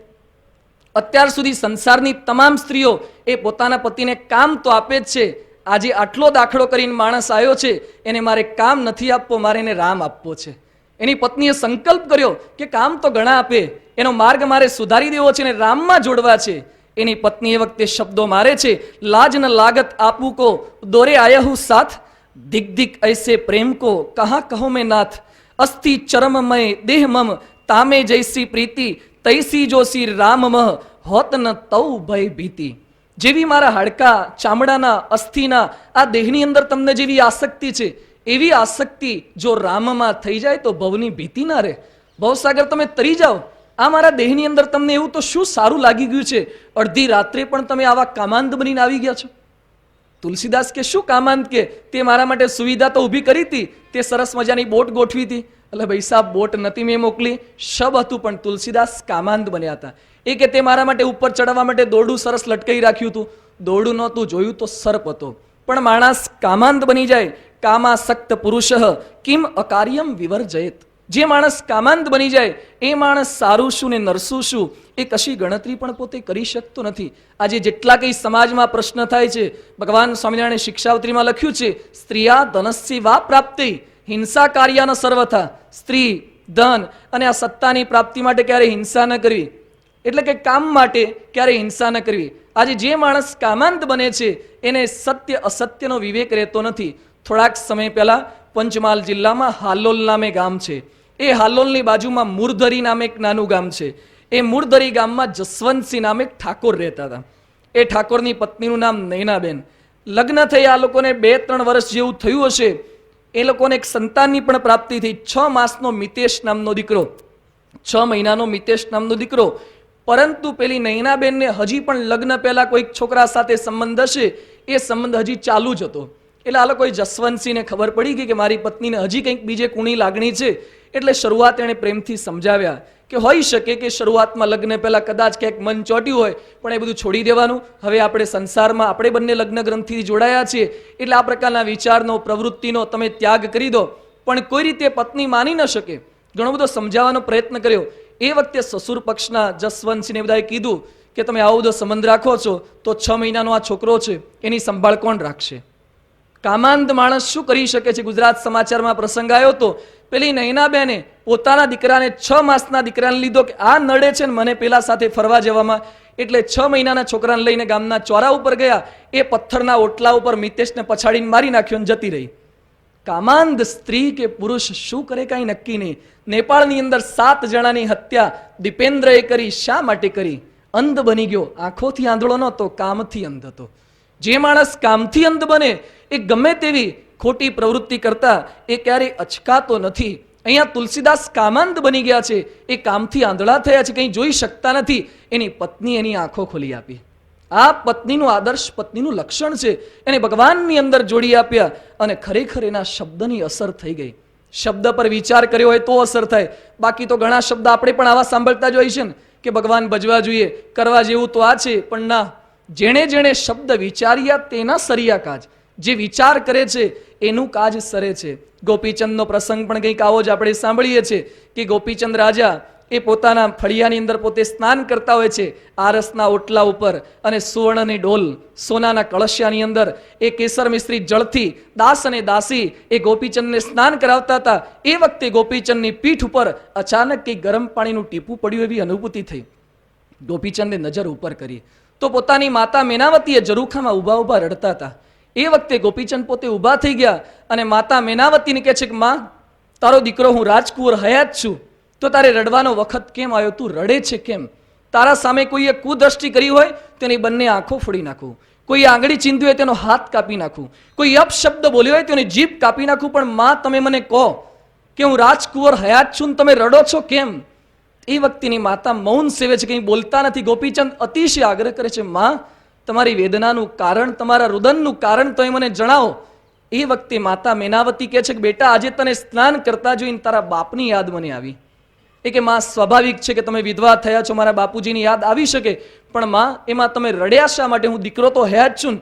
અત્યાર સુધી સંસારની તમામ સ્ત્રીઓ એ પોતાના પતિને કામ તો આપે જ છે, આજે આટલો દાખલો કરીને માણસ આવ્યો છે, એને મારે કામ નથી આપવો, મારે એને રામ આપવો છે. એની પત્નીએ સંકલ્પ કર્યો કે કામ તો ઘણા આપે, એનો માર્ગ મારે સુધારી દેવો છે, અને રામમાં જોડવા છે. એની પત્ની એ વખતે શબ્દો મારે છે, લાજ ન લાગત આપું કો દોરે આયા હું સાથ, દિક દિક ऐसे प्रेम को कहाँ कहो मैं नाथ, अस्थि चरममय देह मम तामे जैसी प्रीति, तैसी जो श्री રામમઃ હોત ન તૌ ભય ભીતિ. જેવી મારા હાડકા ચામડાના અસ્થિના આ દેહની અંદર તમને જેવી આસક્તિ છે, એવી આસક્તિ જો રામમાં થઈ જાય તો ભવની ભીતિ ના રહે. ભવસાગર તમે તરી જાઓ, આ મારા દેહની અંદર તમને એવું તો શું સારું લાગી ગયું છે, અડધી રાત્રે પણ તમે આવા કામાંત બનીને આવી ગયા છો? તુલસીદાસ કે શું કામાંત? કે તે મારા માટે સુવિધા તો ઊભી કરી હતી, તે સરસ મજાની બોટ ગોઠવી હતી. એટલે ભાઈ સાહેબ, બોટ નથી મેં મોકલી, શબ હતું, પણ તુલસીદાસ કામાંત બન્યા હતા. એ કે તે મારા માટે ઉપર ચડવા માટે દોરડું સરસ લટકાઈ રાખ્યું હતું, દોરડું નહોતું, જોયું તો સર્પ હતો. પણ માણસ કામાંત બની જાય, કામાસક્ત પુરુષ કિમ અકાર્યમ વિવર્જયેત. જે માણસ કામાંત બની જાય એ માણસ સારું શું ને નરસું શું એ કશી ગણતરી પણ પોતે કરી શકતો નથી. આજે જેટલા કંઈ સમાજમાં પ્રશ્ન થાય છે, ભગવાન સ્વામિનારાયણે શિક્ષાવત્રીમાં લખ્યું છે, સ્ત્રીયા ધનસ્ય વા પ્રાપ્તિ હિંસા કાર્યન સર્વથા. સ્ત્રી, ધન અને આ સત્તાની પ્રાપ્તિ માટે ક્યારે હિંસા ન કરવી, એટલે કે કામ માટે ક્યારે હિંસા ન કરવી. આજે જે માણસ કામાંત બને છે એને સત્ય અસત્યનો વિવેક રહેતો નથી. થોડાક સમય પહેલા પંચમહાલ જિલ્લામાં હાલોલ નામે ગામ છે. એ હાલોલની બાજુમાં મૂરધરી નામે એક નાનું ગામ છે. એ મૂરધરી ગામમાં જસવંતસિંહ નામે એક ઠાકોર રહેતા હતા. એ ઠાકોરની પત્નીનું નામ નૈનાબેન. લગ્ન થઈ આ લોકોને 2-3 વર્ષ જેવું થયું હશે. એ લોકોને એક સંતાનની પણ પ્રાપ્તિ થઈ. 6 માસનો મિતેશ નામનો દીકરો, 6 મહિનાનો મિતેશ નામનો દીકરો. પરંતુ પેલી નૈનાબેનને હજી પણ લગ્ન પહેલા કોઈક છોકરા સાથે સંબંધ હશે, એ સંબંધ હજી ચાલુ જ હતો. એટલે આ લોકોએ જસવંતસિંહને ખબર પડી ગઈ કે મારી પત્નીને હજી કંઈક બીજે કુણી લાગણી છે. એટલે શરૂઆત એણે પ્રેમથી સમજાવ્યા કે હોઈ શકે કે શરૂઆતમાં લગ્ન પહેલા કદાચ ક્યાંક મન ચોટ્યું હોય, પણ એ બધું છોડી દેવાનું. હવે આપણે સંસારમાં આપણે બંને લગ્ન ગ્રંથિથી જોડાયા છીએ, એટલે આ પ્રકારના વિચારનો, પ્રવૃત્તિનો તમે ત્યાગ કરી દો. પણ કોઈ રીતે પત્ની માની ન શકે, ઘણો બધો સમજાવવાનો પ્રયત્ન કર્યો. એ વખતે સસુર પક્ષના જસવંતસિંહને બધાએ કીધું કે તમે આવો બધો સંબંધ રાખો છો તો 6 મહિનાનો આ છોકરો છે એની સંભાળ કોણ રાખશે? કામાંત માણસ શું કરી શકે છે? ગુજરાત સમાચારમાં પ્રસંગ આવ્યો હતો, પેલી નૈનાબેને પોતાના દીકરાને 6 માસના દીકરાને લીધો કે આ નડે છે ને મને પેલા સાથે ફરવા જવામાં, એટલે 6 મહિનાના છોકરાને લઈને ગામના ચોરા ઉપર ગયા. એ પથ્થરના ઓટલા ઉપર મિતેશને પછાડીને મારી નાખ્યો અને જતી રહી. કામાંત સ્ત્રી કે પુરુષ શું કરે કાંઈ નક્કી નહીં. નેપાળની અંદર 7 જણાની હત્યા દીપેન્દ્રએ કરી. શા માટે કરી? અંધ બની ગયો. આંખોથી આંધળો નહોતો, કામથી અંધ હતો. જે માણસ કામથી અંધ બને એ ગમે તેવી ખોટી પ્રવૃત્તિ કરતા એ ક્યારેય અચકાતો નથી. અહીંયા તુલસીદાસ કામાંત બની ગયા છે, એ કામથી આંધળા થયા છે, કંઈ જોઈ શકતા નથી. એની પત્ની એની આંખો ખોલી આપી. આ પત્નીનું આદર્શ, પત્નીનું લક્ષણ છે. એને ભગવાનની અંદર જોડી આપ્યા અને ખરેખર એના શબ્દની અસર થઈ ગઈ. શબ્દ પર વિચાર કર્યો હોય તો અસર થાય. બાકી તો ઘણા શબ્દ આપણે પણ આવા સાંભળતા જ હોય છે ને કે ભગવાન ભજવા જોઈએ, કરવા જેવું તો આ છે, પણ ના. જેણે જેણે શબ્દ વિચાર્યા તેના સરિયા કાજ. જે વિચાર કરે છે એનું કાજ સરે છે. ગોપીચંદનો પ્રસંગ પણ કંઈક આવો જ આપણે સાંભળીએ છીએ કે ગોપીચંદ રાજા એ પોતાના ફળિયાની અંદર પોતે સ્નાન કરતા હોય છે, આરસના ઓટલા ઉપર, અને સુવર્ણની ડોલ, સોનાના કળશિયાની અંદર એ કેસર મિશ્રી જળથી દાસ અને દાસી એ ગોપીચંદને સ્નાન કરાવતા હતા. એ વખતે ગોપીચંદની પીઠ ઉપર અચાનક કંઈક ગરમ પાણીનું ટીપું પડ્યું એવી અનુભૂતિ થઈ. ગોપીચંદે નજર ઉપર કરી તો પોતાની માતા મેનાવતીએ ઝરૂખામાં ઊભા ઊભા રડતા હતા. એ વખતે ગોપીચંદ પોતે ઊભા થઈ ગયા અને માતા મેનાવતીને કહે છે કે માં, તારો દીકરો હું રાજકુંવર હયાત છું, તો તારે રડવાનો વખત કેમ આવ્યો? તું રડે છે કેમ? તારા સામે કોઈએ કુદ્રષ્ટિ કરી હોય તેની બંને આંખો ફોડી નાખું, કોઈ આંગળી ચીંધી હોય તેનો હાથ કાપી નાખું, કોઈ અપશબ્દ બોલ્યો હોય તેની જીભ કાપી નાખું, પણ માં તમે મને કહો કે હું રાજકુંવર હયાત છું ને તમે રડો છો કેમ? એ વખતેની માતા મૌન સેવે છે, કંઈ બોલતા નથી. ગોપીચંદ અતિશય આગ્રહ કરે છે, માં તમારી વેદનાનું કારણ, તમારા રુદનનું કારણ તમે મને જણાવો. એ વખતે માતા મેનાવતી કહે છે કે બેટા, આજે તને સ્નાન કરતા જોઈને તારા બાપની યાદ મને આવી. એ કે માં, સ્વાભાવિક છે કે તમે વિધવા થયા છો, મારા બાપુજીની યાદ આવી શકે, પણ માં એમાં તમે રડ્યા શા માટે? હું દીકરો તો હયાત છું.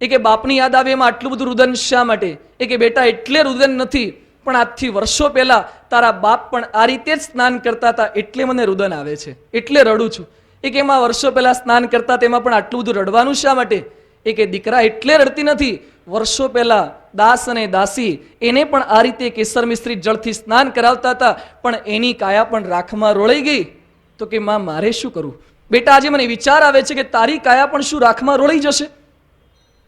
એ કે બાપની યાદ આવે એમાં આટલું બધું રુદન શા માટે? એ કે બેટા, એટલે રુદન નથી, પણ આજથી વર્ષો પહેલા તારા બાપ પણ આ રીતે જ સ્નાન કરતા હતા, એટલે મને રુદન આવે છે, એટલે રડું છું. એ કે એમાં વર્ષો પહેલા સ્નાન કરતા તેમાં પણ આટલું બધું રડવાનું શા માટે? એ કે દીકરા, એટલે રડતી નથી, વર્ષો પહેલા દાસ અને દાસી એને પણ આ રીતે કેસર મિશ્રિત જળથી સ્નાન કરાવતા હતા, પણ એની કાયા પણ રાખમાં રોળાઈ ગઈ. તો કે માં, મારે શું કરવું? બેટા, આજે મને વિચાર આવે છે કે તારી કાયા પણ શું રાખમાં રોળાઈ જશે?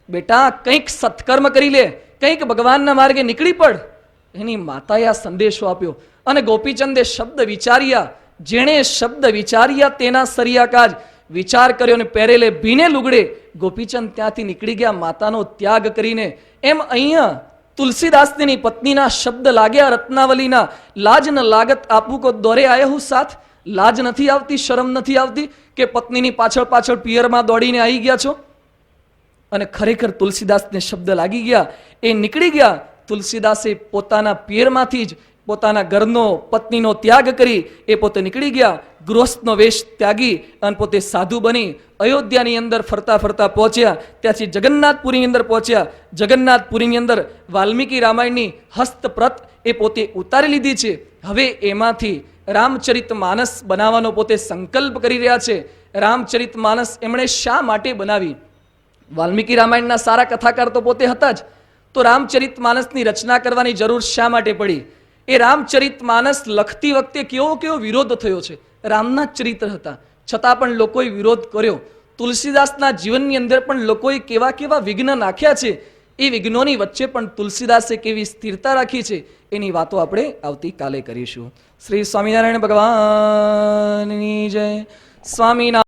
બેટા, કંઈક સત્કર્મ કરી લે, કંઈક ભગવાનના માર્ગે નીકળી પડ. એની માતાએ આ સંદેશો આપ્યો અને ગોપીચંદે શબ્દ વિચાર્યા. જેણે શબ્દ વિચાર્યા તેના સરિયા કાજ. વિચાર કર્યો ને પહેરેલે ભીને લુગડે ગોપીચંદ ત્યાંથી નીકળી ગયા માતાનો ત્યાગ કરીને. એમ અહીંયા તુલસીદાસની પત્નીના શબ્દ લાગ્યા રત્નાવલીના, લાજ ન લાગત આપું કો દોરે આયો હું સાથ. લાજ નથી આવતી, શરમ નથી આવતી કે પત્નીની પાછળ પાછળ પિયરમાં દોડીને આવી ગયા છો? અને ખરેખર તુલસીદાસને શબ્દ લાગી ગયા, એ નીકળી ગયા. તુલસીદાસે પોતાના પિયરમાંથી જ પોતાના ઘરનો પત્નીનો ત્યાગ કરી એ પોતે નીકળી ગયા, ગૃહસ્થનો વેશ ત્યાગી અને પોતે સાધુ બની અયોધ્યાની અંદર ફરતા ફરતા પહોંચ્યા. ત્યાંથી જગન્નાથપુરીની અંદર પહોંચ્યા. જગન્નાથપુરીની અંદર વાલ્મીકી રામાયણની હસ્તપ્રત એ પોતે ઉતારી લીધી છે. હવે એમાંથી રામચરિત માનસ બનાવવાનો પોતે સંકલ્પ કરી રહ્યા છે. રામચરિત માનસ એમણે શા માટે બનાવી? વાલ્મીકી રામાયણના સારા કથાકાર તો પોતે હતા જ, તો રામચરિત માનસની રચના કરવાની જરૂર શા માટે પડી? એ રામચરિત માનસ લખતી વખતે કેવો કેવો વિરોધ થયો છે. રામના ચરિત્ર હતા છતાં પણ લોકોએ વિરોધ કર્યો. તુલસીદાસના જીવનની અંદર પણ લોકોએ કેવા કેવા વિઘ્ન નાખ્યા છે. એ વિઘ્નોની વચ્ચે પણ તુલસીદાસે કેવી સ્થિરતા રાખી છે એની વાતો આપણે આવતીકાલે કરીશું. શ્રી સ્વામિનારાયણ ભગવાનની જય. સ્વામિનારાયણ.